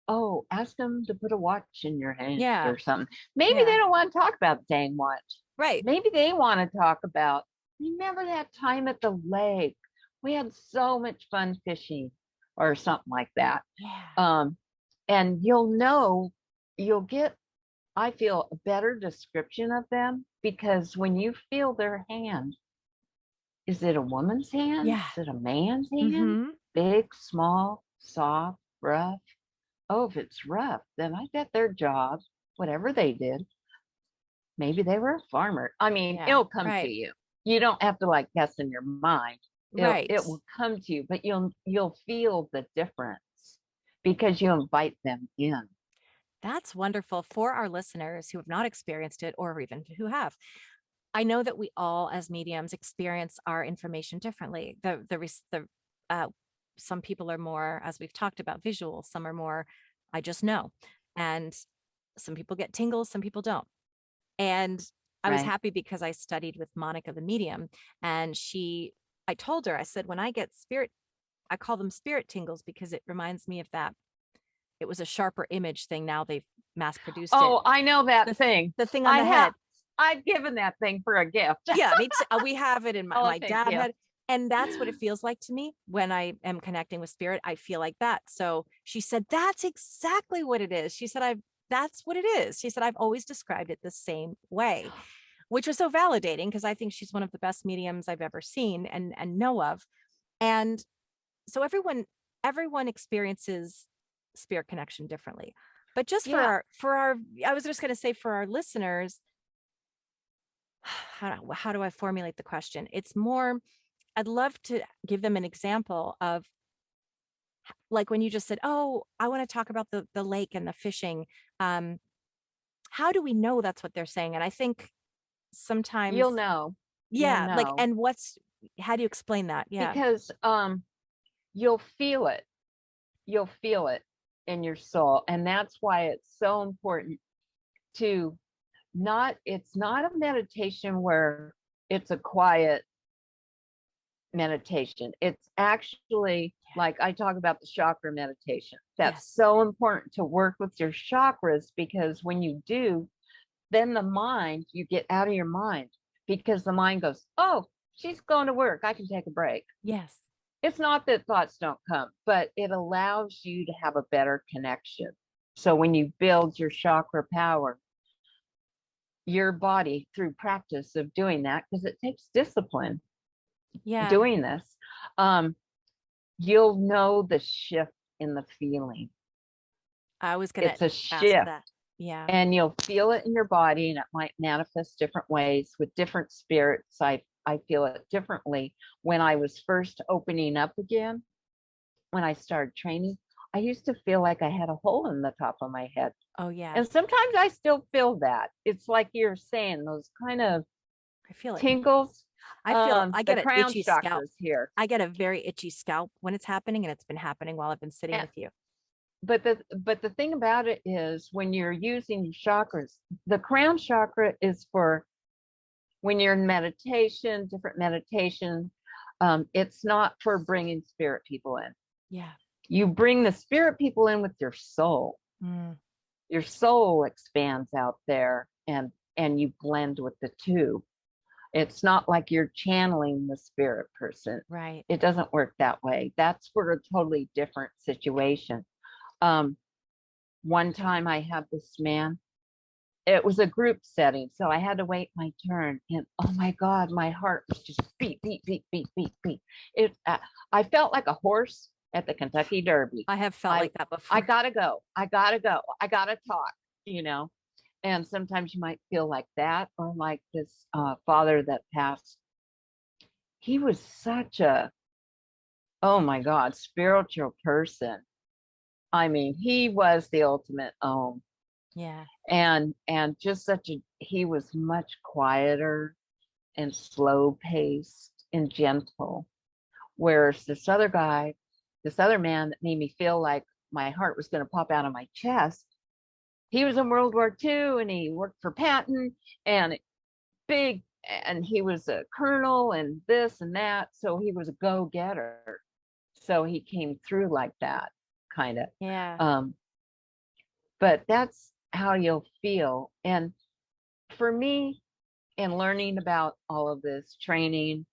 Speaker 2: oh, ask them to put a watch in your hand
Speaker 1: yeah.
Speaker 2: or something. Maybe
Speaker 1: Yeah.
Speaker 2: they don't want to talk about the dang watch.
Speaker 1: Right.
Speaker 2: Maybe they want to talk about, remember that time at the lake? We had so much fun fishing, or something like that.
Speaker 1: Yeah.
Speaker 2: Um, and you'll get, I feel, a better description of them, because when you feel their hand, is it a woman's hand?
Speaker 1: Yeah.
Speaker 2: Is it a man's hand?
Speaker 1: Mm-hmm.
Speaker 2: Big, small, soft, rough? Oh, if it's rough, then I bet their job, whatever they did, maybe they were a farmer. I mean,
Speaker 1: Yeah.
Speaker 2: it'll come to
Speaker 1: Right.
Speaker 2: you. You don't have to like guess in your mind.
Speaker 1: Right.
Speaker 2: It will come to you, but you'll feel the difference because you invite them in.
Speaker 1: That's wonderful for our listeners who have not experienced it, or even who have. I know that we all, as mediums, experience our information differently. Uh, some people are more, as we've talked about, visual. Some are more, I just know, and some people get tingles, some people don't. And I was
Speaker 2: Right.
Speaker 1: happy because I studied with Monica, the medium, and I told her, I said, when I get spirit, I call them spirit tingles because it reminds me of that. It was a sharper image thing. Now they've mass produced it.
Speaker 2: Oh, I know that
Speaker 1: The,
Speaker 2: thing.
Speaker 1: the thing on
Speaker 2: I
Speaker 1: the
Speaker 2: have
Speaker 1: head.
Speaker 2: I've given that thing for a gift.
Speaker 1: Yeah, me too. We have it in my
Speaker 2: Elephant
Speaker 1: dad
Speaker 2: gift.
Speaker 1: had, and that's what it feels like to me when I am connecting with spirit. I feel like that. So she said, that's exactly what it is. She said, that's what it is. She said, I've always described it the same way, which was so validating because I think she's one of the best mediums I've ever seen and know of. And so everyone experiences spirit connection differently. But just
Speaker 2: Yeah.
Speaker 1: for our I was just going to say, for our listeners, how do I formulate the question? It's more, I'd love to give them an example of, like when you just said, oh, I want to talk about the lake and the fishing. Um, how do we know that's what they're saying? And I think sometimes,
Speaker 2: You'll know. You'll
Speaker 1: yeah, like,
Speaker 2: know
Speaker 1: and how do you explain that? Yeah.
Speaker 2: because you'll feel it. You'll feel it in your soul, and that's why it's so important to not it's not a meditation where it's a quiet meditation. It's actually, like I talk about the chakra meditation. That's
Speaker 1: Yes.
Speaker 2: so important to work with your chakras, because when you do, then you get out of your mind, because the mind goes, oh, she's going to work, I can take a break.
Speaker 1: Yes.
Speaker 2: It's not that thoughts don't come, but it allows you to have a better connection. So when you build your chakra power, your body, through practice of doing that, because it takes discipline
Speaker 1: Yeah.
Speaker 2: doing this, you'll know the shift in the feeling.
Speaker 1: I was going to
Speaker 2: It's a
Speaker 1: ask
Speaker 2: shift,
Speaker 1: that. Yeah.
Speaker 2: and you'll feel it in your body, and it might manifest different ways with different spirits. I feel it differently. When I was first opening up again, when I started training, I used to feel like I had a hole in the top of my head.
Speaker 1: Oh, yeah.
Speaker 2: And sometimes I still feel that. It's like you're saying, those kind of
Speaker 1: I feel it.
Speaker 2: tingles.
Speaker 1: I
Speaker 2: The
Speaker 1: get an
Speaker 2: crown
Speaker 1: itchy scalp.
Speaker 2: chakras here.
Speaker 1: I get a very itchy scalp when it's happening, and it's been happening while I've been sitting
Speaker 2: And,
Speaker 1: with you.
Speaker 2: but the thing about it is, when you're using your chakras, the crown chakra is for when you're in meditation, different meditation. It's not for bringing spirit people in.
Speaker 1: Yeah.
Speaker 2: You bring the spirit people in with your soul.
Speaker 1: Mm,
Speaker 2: Your soul expands out there, and you blend with the two. It's not like you're channeling the spirit person.
Speaker 1: right.
Speaker 2: It doesn't work that way. That's for a totally different situation. Um, one time I had this man, it was a group setting, so I had to wait my turn. And oh my God, my heart was just beat, beat, beat, beat, beat, beat. I felt like a horse at the Kentucky Derby.
Speaker 1: I have felt
Speaker 2: I,
Speaker 1: like that
Speaker 2: I
Speaker 1: before.
Speaker 2: gotta go. I gotta go. I gotta talk, you know. And sometimes you might feel like that, or like this father that passed. He was such a, oh my God, spiritual person. I mean, he was the ultimate
Speaker 1: Yeah.
Speaker 2: and just such a, he was much quieter and slow paced and gentle. Whereas this other guy, this other man that made me feel like my heart was going to pop out of my chest, he was in World War II and he worked for Patton and big, and he was a colonel and this and that. So he was a go getter. So he came through like that, kind of.
Speaker 1: Yeah.
Speaker 2: Um, but that's how you'll feel. And for me, in learning about all of this training,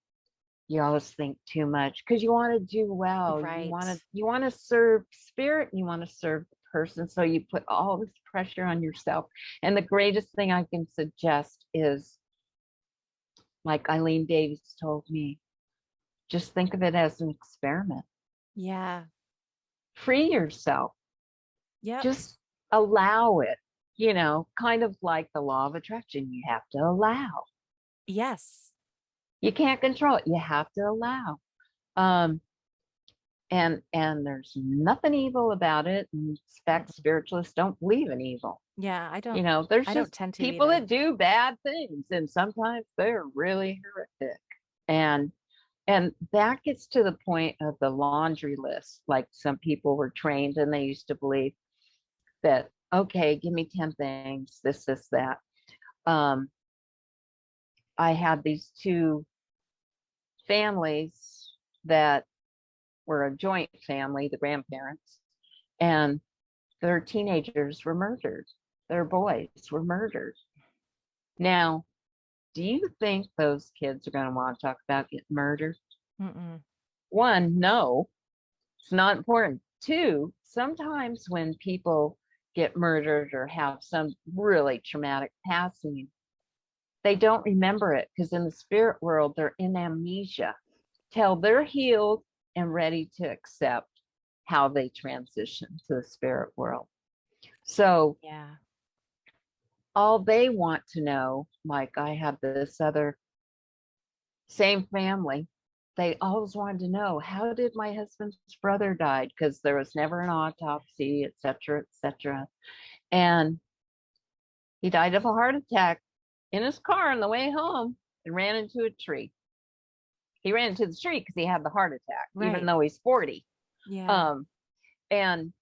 Speaker 2: you always think too much because you want to do well.
Speaker 1: Right.
Speaker 2: You want to serve spirit, and you want to serve the person. So you put all this pressure on yourself. And the greatest thing I can suggest is, like Eileen Davies told me, just think of it as an experiment.
Speaker 1: Yeah.
Speaker 2: Free yourself.
Speaker 1: Yep.
Speaker 2: Just allow it. Kind of like the law of attraction. You have to allow.
Speaker 1: Yes.
Speaker 2: You can't control it. You have to allow. Um, and there's nothing evil about it. In fact, spiritualists don't believe in evil.
Speaker 1: Yeah.
Speaker 2: There's
Speaker 1: I don't
Speaker 2: just
Speaker 1: tend to
Speaker 2: people
Speaker 1: either.
Speaker 2: that do bad things, and sometimes they're really horrific. And that gets to the point of the laundry list. Like some people were trained and they used to believe that, okay, give me 10 things, this, that. Um, I had these two families that were a joint family, the grandparents, and their teenagers were murdered. Their boys were murdered. Now, do you think those kids are going to want to talk about getting murdered?
Speaker 1: Mm-mm.
Speaker 2: One, no, it's not important. Two, sometimes when people get murdered or have some really traumatic passing, they don't remember it because in the spirit world, they're in amnesia till they're healed and ready to accept how they transition to the spirit world. So
Speaker 1: Yeah.
Speaker 2: all they want to know, like I had this other same family, they always wanted to know, how did my husband's brother die? Because there was never an autopsy, et cetera, et cetera. And he died of a heart attack in his car on the way home and ran into a tree. He ran into the tree because he had the heart attack, even
Speaker 1: Right.
Speaker 2: though he's 40.
Speaker 1: Yeah.
Speaker 2: Um, and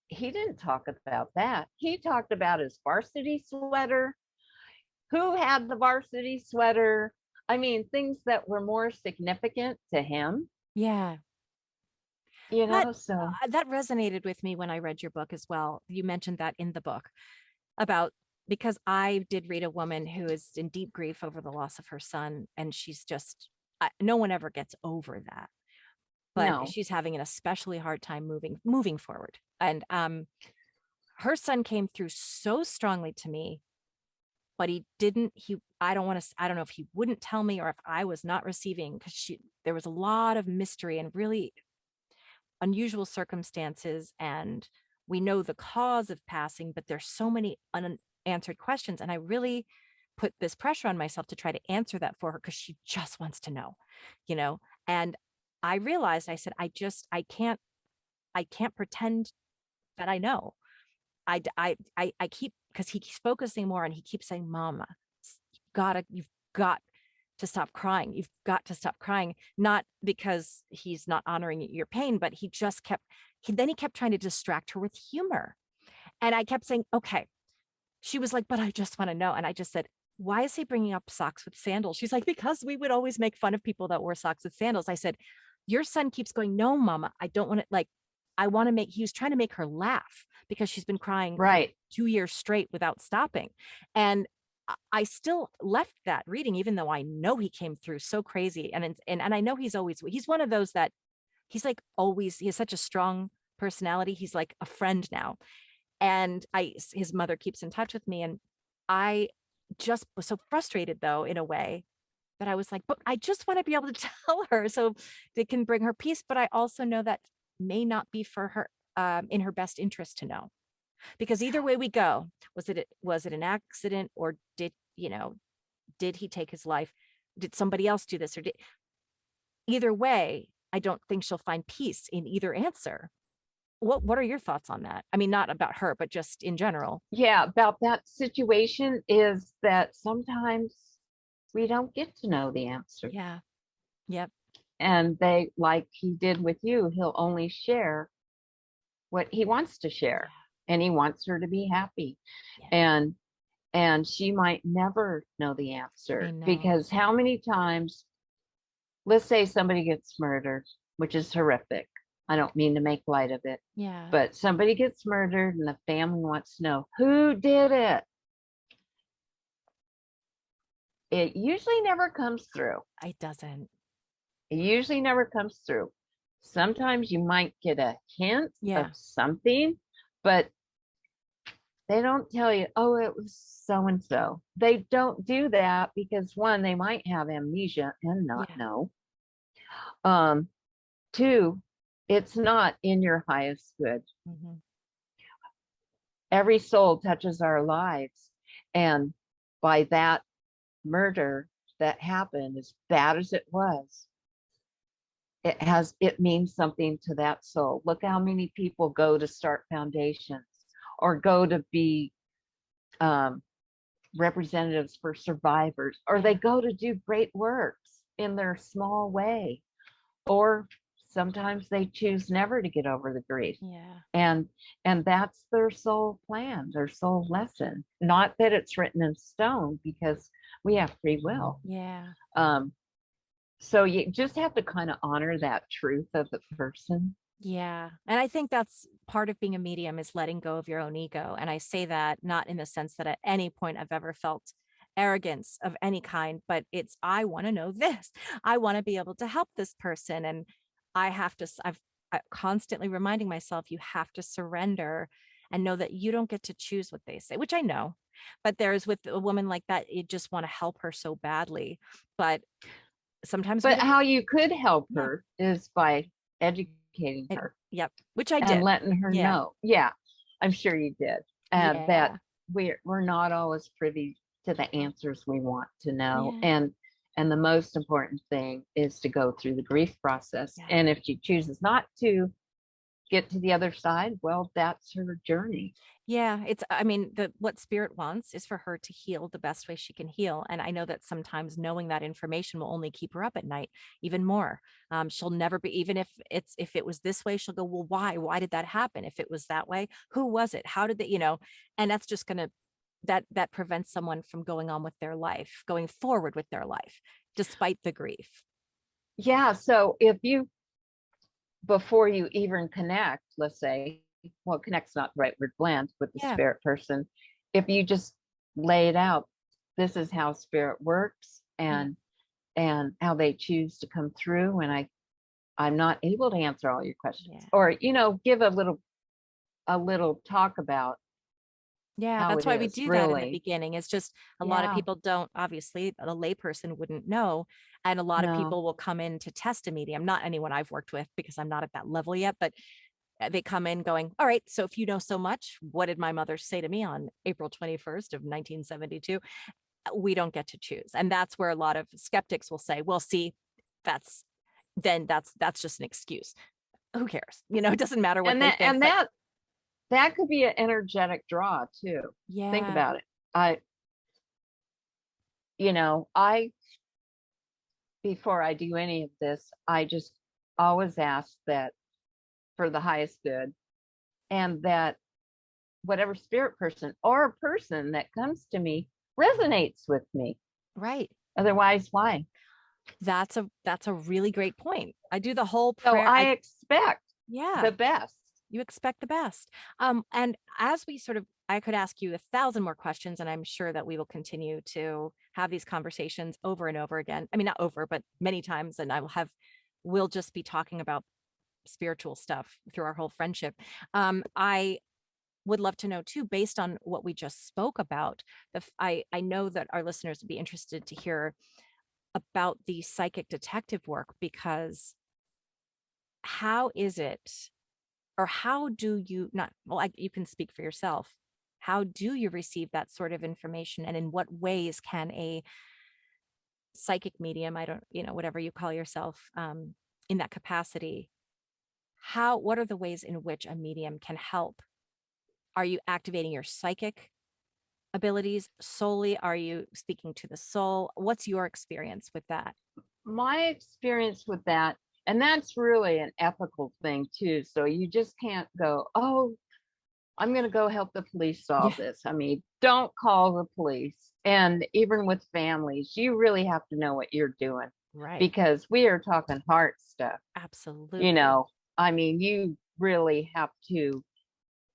Speaker 2: he didn't talk about that. He talked about his varsity sweater, who had the varsity sweater. I mean, things that were more significant to him,
Speaker 1: Yeah. That
Speaker 2: so.
Speaker 1: that resonated with me when I read your book as well. You mentioned that in the book about, because I did read a woman who is in deep grief over the loss of her son, and she's just no one ever gets over that. But
Speaker 2: No.
Speaker 1: she's having an especially hard time moving forward. And her son came through so strongly to me, but he didn't. I don't want to. I don't know if he wouldn't tell me or if I was not receiving, because there was a lot of mystery and really unusual circumstances, and we know the cause of passing, but there's so many unanswered questions, and I really put this pressure on myself to try to answer that for her because she just wants to know. And I realized, I said, I can't pretend that I know. I keep, because he keeps focusing more and he keeps saying, Mama, you've got to stop crying. You've got to stop crying. Not because he's not honoring your pain, but he just then he kept trying to distract her with humor. And I kept saying, okay. She was like, but I just want to know. And I just said, why is he bringing up socks with sandals? She's like, because we would always make fun of people that wore socks with sandals. I said, your son keeps going, no, Mama, I don't want to, like, he was trying to make her laugh because she's been crying for
Speaker 2: Right.
Speaker 1: 2 years straight without stopping. And I still left that reading, even though I know he came through so crazy. And I know he's one of those that he's like always, he has such a strong personality. He's like a friend now. And his mother keeps in touch with me. And I just was so frustrated though, in a way, that I was like, but I just want to be able to tell her so it can bring her peace. But I also know that may not be for her, in her best interest to know, because either way we go, was it an accident, or did he take his life? Did somebody else do this? Either way, I don't think she'll find peace in either answer. What are your thoughts on that? I mean, not about her, but just in general.
Speaker 2: Yeah, about that situation is that sometimes we don't get to know the answer.
Speaker 1: Yeah. Yep.
Speaker 2: And they, like he did with you, he'll only share what he wants to share, and he wants her to be happy.
Speaker 1: Yeah.
Speaker 2: And she might never know the answer,
Speaker 1: know.
Speaker 2: because how many times, let's say somebody gets murdered, which is horrific. I don't mean to make light of it.
Speaker 1: Yeah.
Speaker 2: But somebody gets murdered and the family wants to know who did it. It usually never comes through.
Speaker 1: It doesn't.
Speaker 2: It usually never comes through. Sometimes you might get a hint
Speaker 1: Yeah.
Speaker 2: of something, but they don't tell you, oh, it was so and so. They don't do that because, one, they might have amnesia and not know. Two, it's not in your highest good.
Speaker 1: Mm-hmm.
Speaker 2: Every soul touches our lives, and by that murder that happened, as bad as it was, it means something to that soul. Look how many people go to start foundations or go to be representatives for survivors, or they go to do great works in their small way, or sometimes they choose never to get over the grief. And that's their soul plan, their soul lesson. Not that it's written in stone, because we have free will. So you just have to kind of honor that truth of the person.
Speaker 1: Yeah. And I think that's part of being a medium, is letting go of your own ego. And I say that not in the sense that at any point I've ever felt arrogance of any kind, but it's, I want to know this. I want to be able to help this person. And I'm constantly reminding myself, you have to surrender and know that you don't get to choose what they say, which I know. But there's, with a woman like that, you just want to help her so badly. But sometimes.
Speaker 2: But how you could help her is by educating her.
Speaker 1: Yep. Which I did.
Speaker 2: And letting her know. Yeah, I'm sure you did. That we're not always privy to the answers we want to know. And the most important thing is to go through the grief process. And if she chooses not to get to the other side, well, that's her journey.
Speaker 1: What spirit wants is for her to heal the best way she can heal. And I know that sometimes knowing that information will only keep her up at night even more. She'll never be, even if it was this way, she'll go, well, why did that happen? If it was that way, who was it? How did they, and that's just going to, that prevents someone from going on with their life, going forward with their life, despite the grief.
Speaker 2: Yeah. So before you even connect, let's say, well, connect's not the right word, blend with the spirit person. If you just lay it out, this is how spirit works, and how they choose to come through. And I'm not able to answer all your questions, or, give a little talk about.
Speaker 1: That's why we do that in the beginning. It's just a lot of people don't, obviously a layperson wouldn't know. And a lot of people will come in to test a medium, not anyone I've worked with, because I'm not at that level yet, but they come in going, all right, so if you know so much, what did my mother say to me on April 21st of 1972? We don't get to choose. And that's where a lot of skeptics will say, well, see, that's just an excuse. Who cares? It doesn't matter what they think.
Speaker 2: And that could be an energetic draw too. Think about it. Before I do any of this, I just always ask that for the highest good, and that whatever spirit person or a person that comes to me resonates with me.
Speaker 1: Right.
Speaker 2: Otherwise, why?
Speaker 1: That's a really great point. I do the whole
Speaker 2: prayer. So I expect
Speaker 1: the
Speaker 2: best.
Speaker 1: You expect the best. And as we sort of, I could ask you 1,000 more questions, and I'm sure that we will continue to have these conversations over and over again. I mean, not over, but many times. And we'll just be talking about spiritual stuff through our whole friendship. I would love to know too, based on what we just spoke about. I know that our listeners would be interested to hear about the psychic detective work, because how is it, or how do you not, well, you can speak for yourself. How do you receive that sort of information? And in what ways can a psychic medium, I don't, whatever you call yourself, in that capacity, what are the ways in which a medium can help? Are you activating your psychic abilities solely? Are you speaking to the soul? What's your experience with that?
Speaker 2: My experience with that, and that's really an ethical thing too. So you just can't go, oh, I'm going to go help the police
Speaker 1: Yeah,
Speaker 2: solve this. I mean, don't call the police. And even with families, you really have to know what you're doing,
Speaker 1: right.
Speaker 2: because we are talking heart stuff. You
Speaker 1: Absolutely.
Speaker 2: know, I mean, you really have to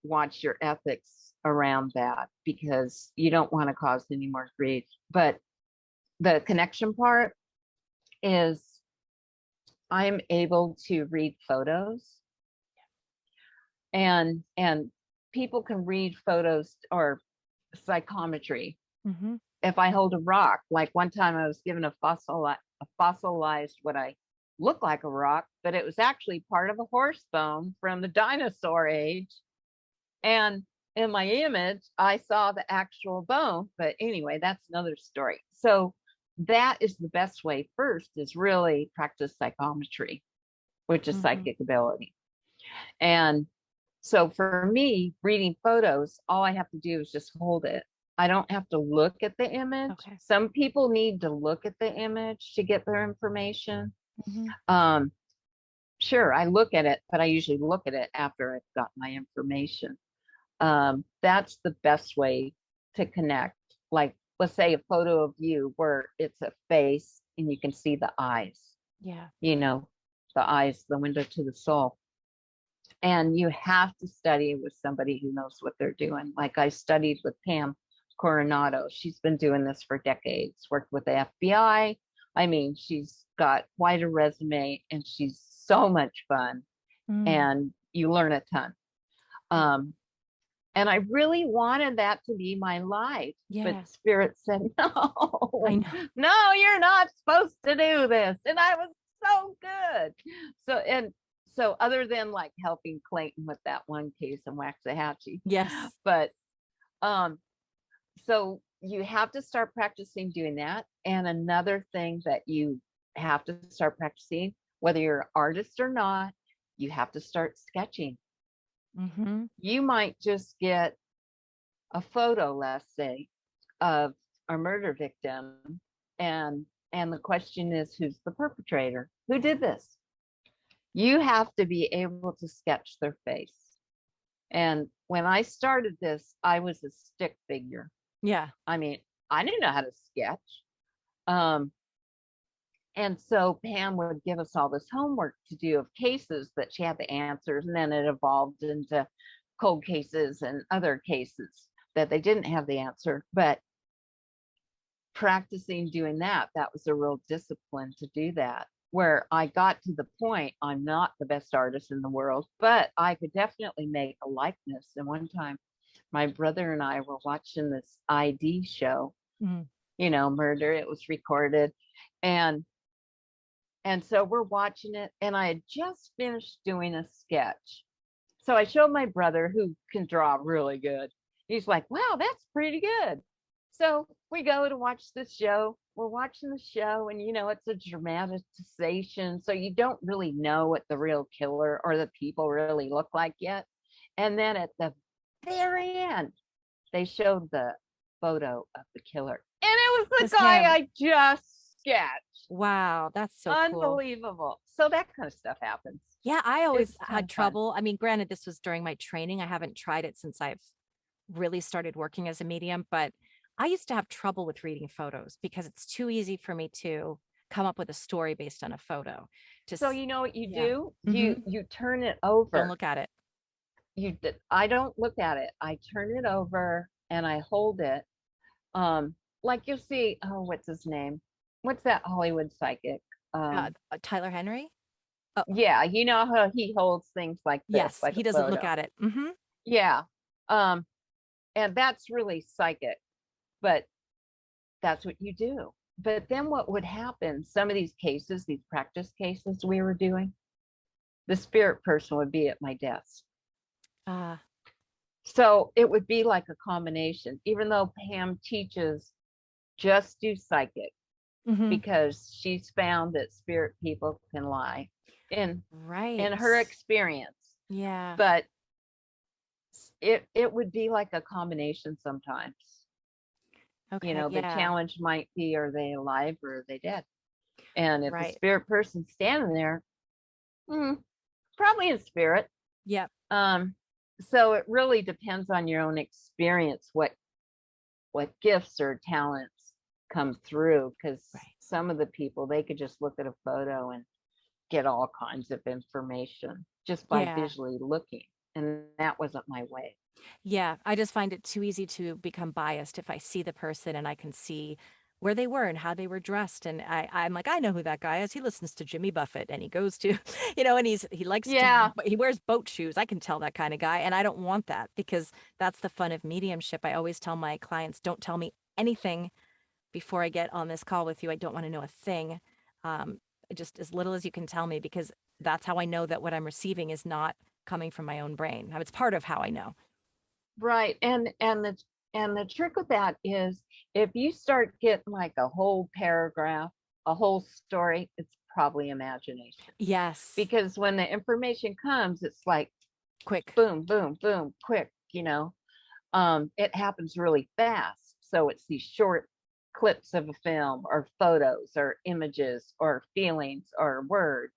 Speaker 2: watch your ethics around that, because you don't want to cause any more grief. But the connection part is I'm able to read photos, and people can read photos or psychometry.
Speaker 1: Hmm.
Speaker 2: If I hold a rock, like one time I was given a fossilized what I looked like a rock, but it was actually part of a horse bone from the dinosaur age. And in my image, I saw the actual bone. But anyway, that's another story. So that is the best way. First is really practice psychometry, which is
Speaker 1: Hmm.
Speaker 2: psychic ability. And so for me, reading photos, all I have to do is just hold it. I don't have to look at the image.
Speaker 1: Okay.
Speaker 2: Some people need to look at the image to get their information.
Speaker 1: Hmm.
Speaker 2: Um, sure, I look at it, but I usually look at it after I've got my information. That's the best way to connect. Like, let's say a photo of you where it's a face and you can see the eyes,
Speaker 1: Yeah.
Speaker 2: you know, the eyes, the window to the soul. And you have to study with somebody who knows what they're doing. Like I studied with Pam Coronado. She's been doing this for decades, worked with the FBI. I mean, she's got quite a resume and she's so much fun,
Speaker 1: Mm.
Speaker 2: and you learn a ton. Um, and I really wanted that to be my life, but
Speaker 1: Yeah.
Speaker 2: Spirit said,
Speaker 1: I
Speaker 2: no,
Speaker 1: know.
Speaker 2: no, you're not supposed to do this. And I was so good. So other than like helping Clayton with that one case in Waxahachie,
Speaker 1: Yes.
Speaker 2: but um, so you have to start practicing doing that. And another thing that you have to start practicing, whether you're an artist or not, you have to start sketching.
Speaker 1: Hmm.
Speaker 2: You might just get a photo, let's say, of a murder victim, and the question is, who's the perpetrator? Who did this? You have to be able to sketch their face. And when I started this, I was a stick figure.
Speaker 1: Yeah.
Speaker 2: I mean, I didn't know how to sketch. Um, and so Pam would give us all this homework to do of cases that she had the answers, and then it evolved into cold cases and other cases that they didn't have the answer. But practicing doing that, that was a real discipline to do that. Where I got to the point, I'm not the best artist in the world, but I could definitely make a likeness. And one time, my brother and I were watching this ID show,
Speaker 1: Mm.
Speaker 2: murder. It was recorded, and so we're watching it, and I had just finished doing a sketch. So I showed my brother, who can draw really good. He's like, wow, that's pretty good. So we go to watch this show. We're watching the show, and it's a dramatization. So you don't really know what the real killer or the people really look like yet. And then at the very end, they showed the photo of the killer. And it was
Speaker 1: Was
Speaker 2: the guy
Speaker 1: him.
Speaker 2: I just sketched.
Speaker 1: Wow. That's so cool.
Speaker 2: Unbelievable. So that kind of stuff happens.
Speaker 1: Yeah. I always
Speaker 2: It's kind
Speaker 1: had
Speaker 2: of fun.
Speaker 1: trouble. I mean, granted, this was during my training. I haven't tried it since I've really started working as a medium, but I used to have trouble with reading photos because it's too easy for me to come up with a story based on a photo.
Speaker 2: So you know what you
Speaker 1: Yeah.
Speaker 2: do?
Speaker 1: Hmm.
Speaker 2: You turn it
Speaker 1: Don't
Speaker 2: over.
Speaker 1: look at it.
Speaker 2: I don't look at it. I turn it over and I hold it. Like you'll see, oh, what's his name? What's that Hollywood psychic?
Speaker 1: Tyler Henry? Oh,
Speaker 2: Yeah, you know how he holds things like this,
Speaker 1: yes.
Speaker 2: like
Speaker 1: He
Speaker 2: a
Speaker 1: doesn't look
Speaker 2: photo.
Speaker 1: at it. Mm-hmm.
Speaker 2: Yeah. Um, and that's really psychic, but that's what you do. But then what would happen, some of these cases, these practice cases we were doing, the spirit person would be at my desk.
Speaker 1: Ah,
Speaker 2: So it would be like a combination, even though Pam teaches just do psychic
Speaker 1: mm-hmm.
Speaker 2: because she's found that spirit people can lie in
Speaker 1: Right.
Speaker 2: in her experience.
Speaker 1: Yeah.
Speaker 2: But it would be like a combination sometimes. You
Speaker 1: Okay.
Speaker 2: know, the
Speaker 1: Yeah.
Speaker 2: challenge might be, are they alive or are they dead? And if the
Speaker 1: Right.
Speaker 2: spirit person's standing there, probably in spirit.
Speaker 1: Yep.
Speaker 2: Um, so it really depends on your own experience, what gifts or talents come through, because
Speaker 1: Right.
Speaker 2: some of the people, they could just look at a photo and get all kinds of information just by
Speaker 1: Yeah.
Speaker 2: visually looking. And that wasn't my way.
Speaker 1: Yeah. I just find it too easy to become biased if I see the person and I can see where they were and how they were dressed. And I'm like, I know who that guy is. He listens to Jimmy Buffett and he goes to, and he likes to,
Speaker 2: Yeah,
Speaker 1: he wears boat shoes. I can tell that kind of guy. And I don't want that because that's the fun of mediumship. I always tell my clients, don't tell me anything before I get on this call with you. I don't want to know a thing. Um, just as little as you can tell me, because that's how I know that what I'm receiving is not coming from my own brain. It's part of how I know.
Speaker 2: right. And the trick with that is if you start getting like a whole paragraph, a whole story, it's probably imagination.
Speaker 1: Yes.
Speaker 2: Because when the information comes, it's like
Speaker 1: Quick.
Speaker 2: boom, boom, boom, quick, it happens really fast. So it's these short clips of a film or photos or images or feelings or words.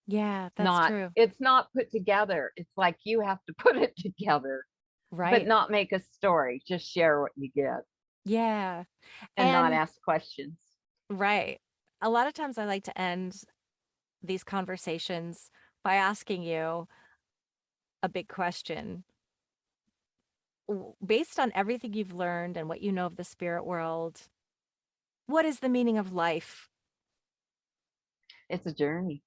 Speaker 1: Yeah, that's
Speaker 2: Not,
Speaker 1: true.
Speaker 2: it's not put together. It's like you have to put it together, but
Speaker 1: Right.
Speaker 2: not make a story. Just share what you get
Speaker 1: Yeah.
Speaker 2: and not
Speaker 1: And
Speaker 2: ask questions.
Speaker 1: right. A lot of times I like to end these conversations by asking you a big question. Based on everything you've learned and what you know of the spirit world, what is the meaning of life?
Speaker 2: It's a journey.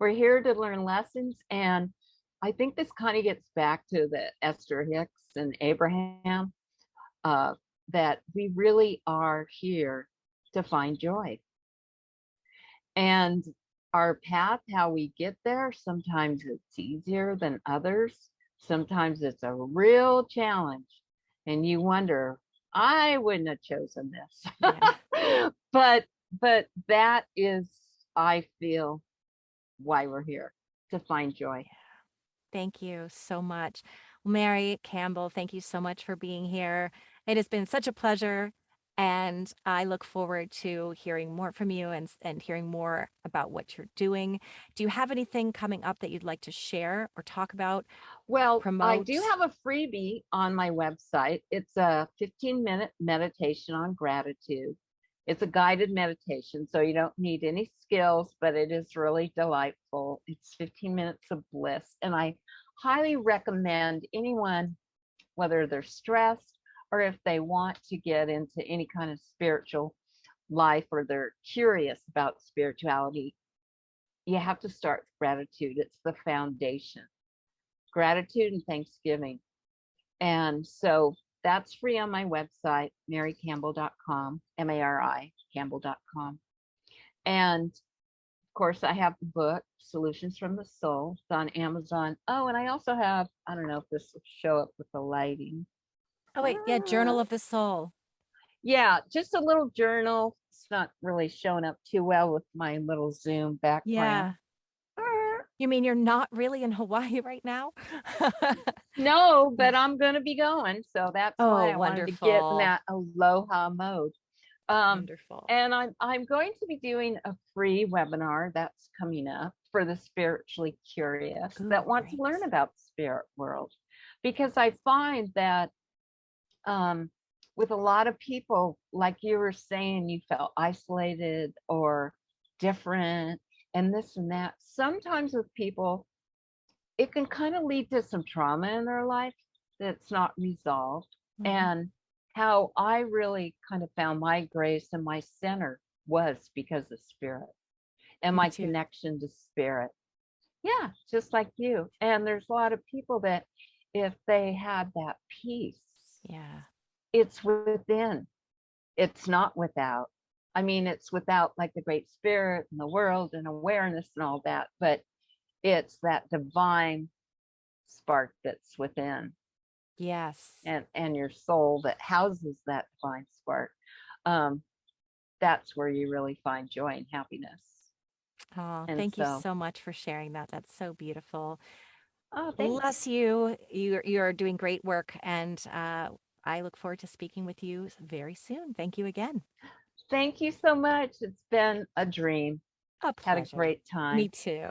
Speaker 2: We're here to learn lessons. And I think this kind of gets back to the Esther Hicks and Abraham, uh, that we really are here to find joy. And our path, how we get there, sometimes it's easier than others. Sometimes it's a real challenge. And you wonder, I wouldn't have chosen
Speaker 1: Yeah.
Speaker 2: this. but that is, I feel, why we're here, to find joy.
Speaker 1: Thank you so much. Mary Campbell, thank you so much for being here. It has been such a pleasure, and I look forward to hearing more from you and hearing more about what you're doing. Do you have anything coming up that you'd like to share or talk about,
Speaker 2: Well, I do
Speaker 1: promote?
Speaker 2: have a freebie on my website. It's a 15-minute meditation on gratitude. It's a guided meditation, so you don't need any skills, but it is really delightful. It's 15 minutes of bliss. And I highly recommend anyone, whether they're stressed or if they want to get into any kind of spiritual life or they're curious about spirituality, you have to start with gratitude. It's the foundation. Gratitude and Thanksgiving. And so that's free on my website, marycampbell.com, M-A-R-I, Campbell.com. And of course, I have the book, Solutions from the Soul. It's on Amazon. Oh, and I also have, I don't know if this will show up with the lighting.
Speaker 1: Oh, wait, yeah, Journal of the Soul.
Speaker 2: Yeah, just a little journal. It's not really showing up too well with my little Zoom
Speaker 1: Yeah.
Speaker 2: background.
Speaker 1: You mean you're not really in Hawaii right now?
Speaker 2: No, but I'm going to be going. So that's
Speaker 1: Oh,
Speaker 2: why I wanted to get in
Speaker 1: wonderful.
Speaker 2: that aloha mode. Um,
Speaker 1: Wonderful.
Speaker 2: and I'm going to be doing a free webinar that's coming up for the spiritually curious
Speaker 1: Ooh,
Speaker 2: that want to
Speaker 1: great.
Speaker 2: learn about the spirit world. Because I find that with a lot of people, like you were saying, you felt isolated or different and this and that. Sometimes with people, it can kind of lead to some trauma in their life that's not resolved.
Speaker 1: Mhm.
Speaker 2: And how I really kind of found my grace and my center was because of spirit and
Speaker 1: Me
Speaker 2: my
Speaker 1: too.
Speaker 2: connection to spirit. Yeah, just like you. And there's a lot of people that if they had that peace,
Speaker 1: Yeah.
Speaker 2: it's within, it's not without. I mean, it's without like the great spirit and the world and awareness and all that, but it's that divine spark that's within,
Speaker 1: Yes.
Speaker 2: and your soul that houses that divine spark. um that's where you really find joy and happiness.
Speaker 1: Oh,
Speaker 2: And
Speaker 1: thank you
Speaker 2: so,
Speaker 1: so much for sharing that. That's so beautiful.
Speaker 2: oh, thanks.
Speaker 1: Bless you. You're doing great work, and I look forward to speaking with you very soon. Thank you again.
Speaker 2: Thank you so much. It's been a dream.
Speaker 1: A
Speaker 2: Had a
Speaker 1: pleasure.
Speaker 2: great
Speaker 1: Me
Speaker 2: time.
Speaker 1: too.